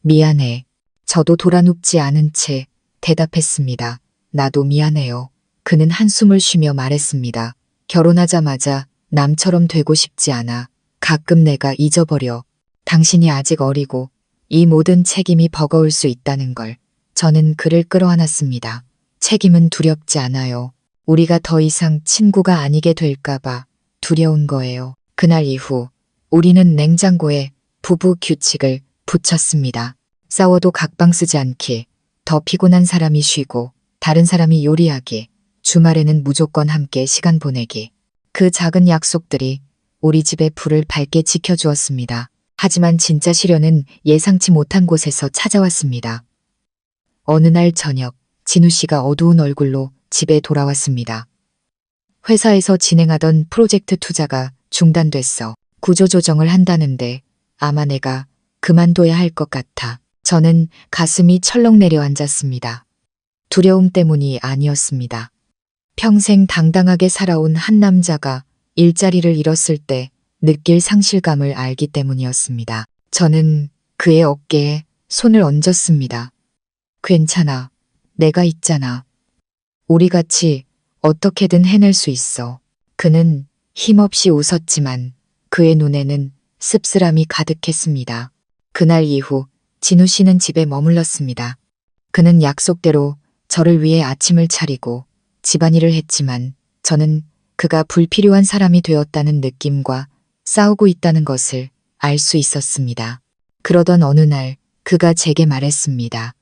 미안해. 저도 돌아눕지 않은 채 대답했습니다. 나도 미안해요. 그는 한숨을 쉬며 말했습니다. 결혼하자마자 남처럼 되고 싶지 않아. 가끔 내가 잊어버려. 당신이 아직 어리고 이 모든 책임이 버거울 수 있다는 걸. 저는 그를 끌어안았습니다. 책임은 두렵지 않아요. 우리가 더 이상 친구가 아니게 될까봐 두려운 거예요. 그날 이후 우리는 냉장고에 부부 규칙을 붙였습니다. 싸워도 각방 쓰지 않기, 더 피곤한 사람이 쉬고 다른 사람이 요리하기, 주말에는 무조건 함께 시간 보내기. 그 작은 약속들이 우리 집의 불을 밝게 지켜주었습니다. 하지만 진짜 시련은 예상치 못한 곳에서 찾아왔습니다. 어느 날 저녁, 진우 씨가 어두운 얼굴로 집에 돌아왔습니다. 회사에서 진행하던 프로젝트 투자가 중단됐어. 구조조정을 한다는데 아마 내가 그만둬야 할 것 같아. 저는 가슴이 철렁 내려앉았습니다. 두려움 때문이 아니었습니다. 평생 당당하게 살아온 한 남자가 일자리를 잃었을 때 느낄 상실감을 알기 때문이었습니다. 저는 그의 어깨에 손을 얹었습니다. 괜찮아. 내가 있잖아. 우리 같이 어떻게든 해낼 수 있어. 그는 힘없이 웃었지만 그의 눈에는 씁쓸함이 가득했습니다. 그날 이후 진우 씨는 집에 머물렀습니다. 그는 약속대로 저를 위해 아침을 차리고 집안일을 했지만 저는 그가 불필요한 사람이 되었다는 느낌과 싸우고 있다는 것을 알 수 있었습니다. 그러던 어느 날 그가 제게 말했습니다.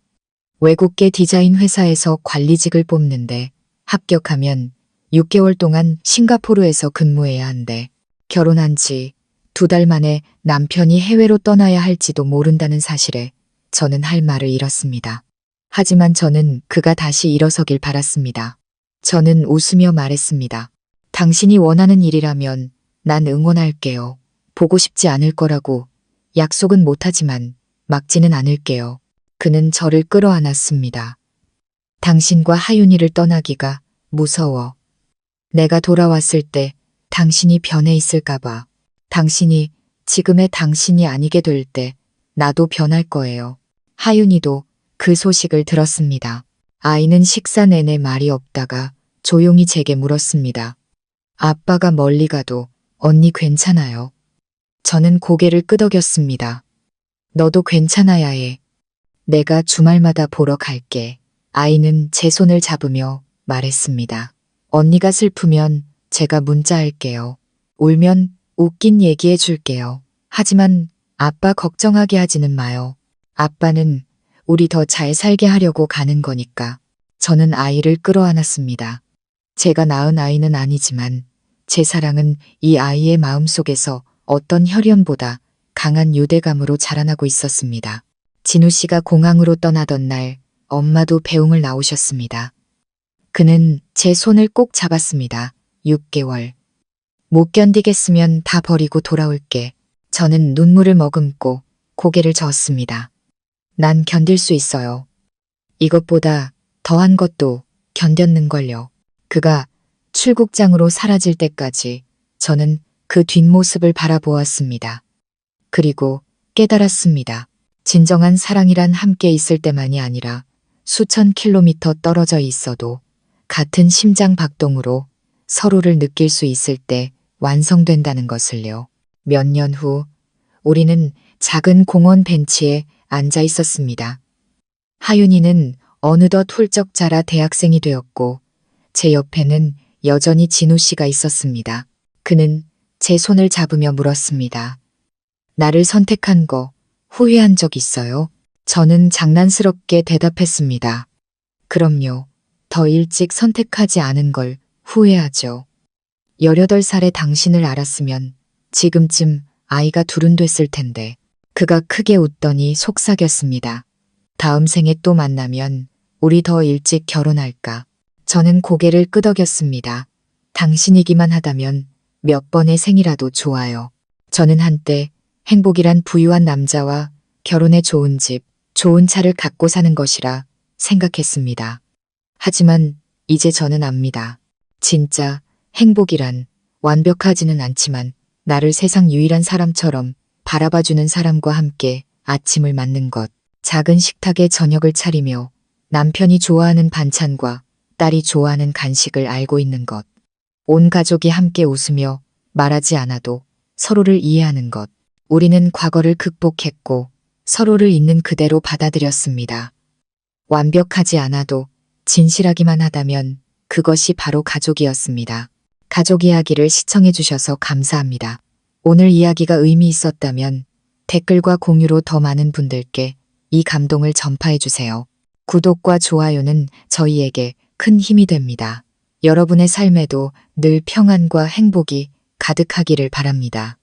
외국계 디자인 회사에서 관리직을 뽑는데 합격하면 6개월 동안 싱가포르에서 근무해야 한대. 결혼한 지 2달 만에 남편이 해외로 떠나야 할지도 모른다는 사실에 저는 할 말을 잃었습니다. 하지만 저는 그가 다시 일어서길 바랐습니다. 저는 웃으며 말했습니다. 당신이 원하는 일이라면 난 응원할게요. 보고 싶지 않을 거라고 약속은 못하지만 막지는 않을게요. 그는 저를 끌어안았습니다. 당신과 하윤이를 떠나기가 무서워. 내가 돌아왔을 때 당신이 변해 있을까봐. 당신이 지금의 당신이 아니게 될 때 나도 변할 거예요. 하윤이도 그 소식을 들었습니다. 아이는 식사 내내 말이 없다가 조용히 제게 물었습니다. 아빠가 멀리 가도 언니 괜찮아요. 저는 고개를 끄덕였습니다. 너도 괜찮아야 해. 내가 주말마다 보러 갈게. 아이는 제 손을 잡으며 말했습니다. 언니가 슬프면 제가 문자할게요. 울면 웃긴 얘기해 줄게요. 하지만 아빠 걱정하게 하지는 마요. 아빠는 우리 더 잘 살게 하려고 가는 거니까. 저는 아이를 끌어안았습니다. 제가 낳은 아이는 아니지만 제 사랑은 이 아이의 마음속에서 어떤 혈연보다 강한 유대감으로 자라나고 있었습니다. 진우 씨가 공항으로 떠나던 날 엄마도 배웅을 나오셨습니다. 그는 제 손을 꼭 잡았습니다. 6개월. 못 견디겠으면 다 버리고 돌아올게. 저는 눈물을 머금고 고개를 저었습니다. 난 견딜 수 있어요. 이것보다 더한 것도 견뎠는걸요. 그가 출국장으로 사라질 때까지 저는 그 뒷모습을 바라보았습니다. 그리고 깨달았습니다. 진정한 사랑이란 함께 있을 때만이 아니라 수천 킬로미터 떨어져 있어도 같은 심장 박동으로 서로를 느낄 수 있을 때 완성된다는 것을요. 몇 년 후 우리는 작은 공원 벤치에 앉아 있었습니다. 하윤이는 어느덧 훌쩍 자라 대학생이 되었고 제 옆에는 여전히 진우 씨가 있었습니다. 그는 제 손을 잡으며 물었습니다. 나를 선택한 거 후회한 적 있어요? 저는 장난스럽게 대답했습니다. 그럼요. 더 일찍 선택하지 않은 걸 후회하죠. 18살에 당신을 알았으면 지금쯤 아이가 둘은 됐을 텐데. 그가 크게 웃더니 속삭였습니다. 다음 생에 또 만나면 우리 더 일찍 결혼할까? 저는 고개를 끄덕였습니다. 당신이기만 하다면 몇 번의 생이라도 좋아요. 저는 한때 행복이란 부유한 남자와 결혼해 좋은 집, 좋은 차를 갖고 사는 것이라 생각했습니다. 하지만 이제 저는 압니다. 진짜 행복이란 완벽하지는 않지만 나를 세상 유일한 사람처럼 바라봐주는 사람과 함께 아침을 맞는 것, 작은 식탁에 저녁을 차리며 남편이 좋아하는 반찬과 딸이 좋아하는 간식을 알고 있는 것, 온 가족이 함께 웃으며 말하지 않아도 서로를 이해하는 것. 우리는 과거를 극복했고 서로를 있는 그대로 받아들였습니다. 완벽하지 않아도 진실하기만 하다면 그것이 바로 가족이었습니다. 가족 이야기를 시청해 주셔서 감사합니다. 오늘 이야기가 의미 있었다면 댓글과 공유로 더 많은 분들께 이 감동을 전파해 주세요. 구독과 좋아요는 저희에게 큰 힘이 됩니다. 여러분의 삶에도 늘 평안과 행복이 가득하기를 바랍니다.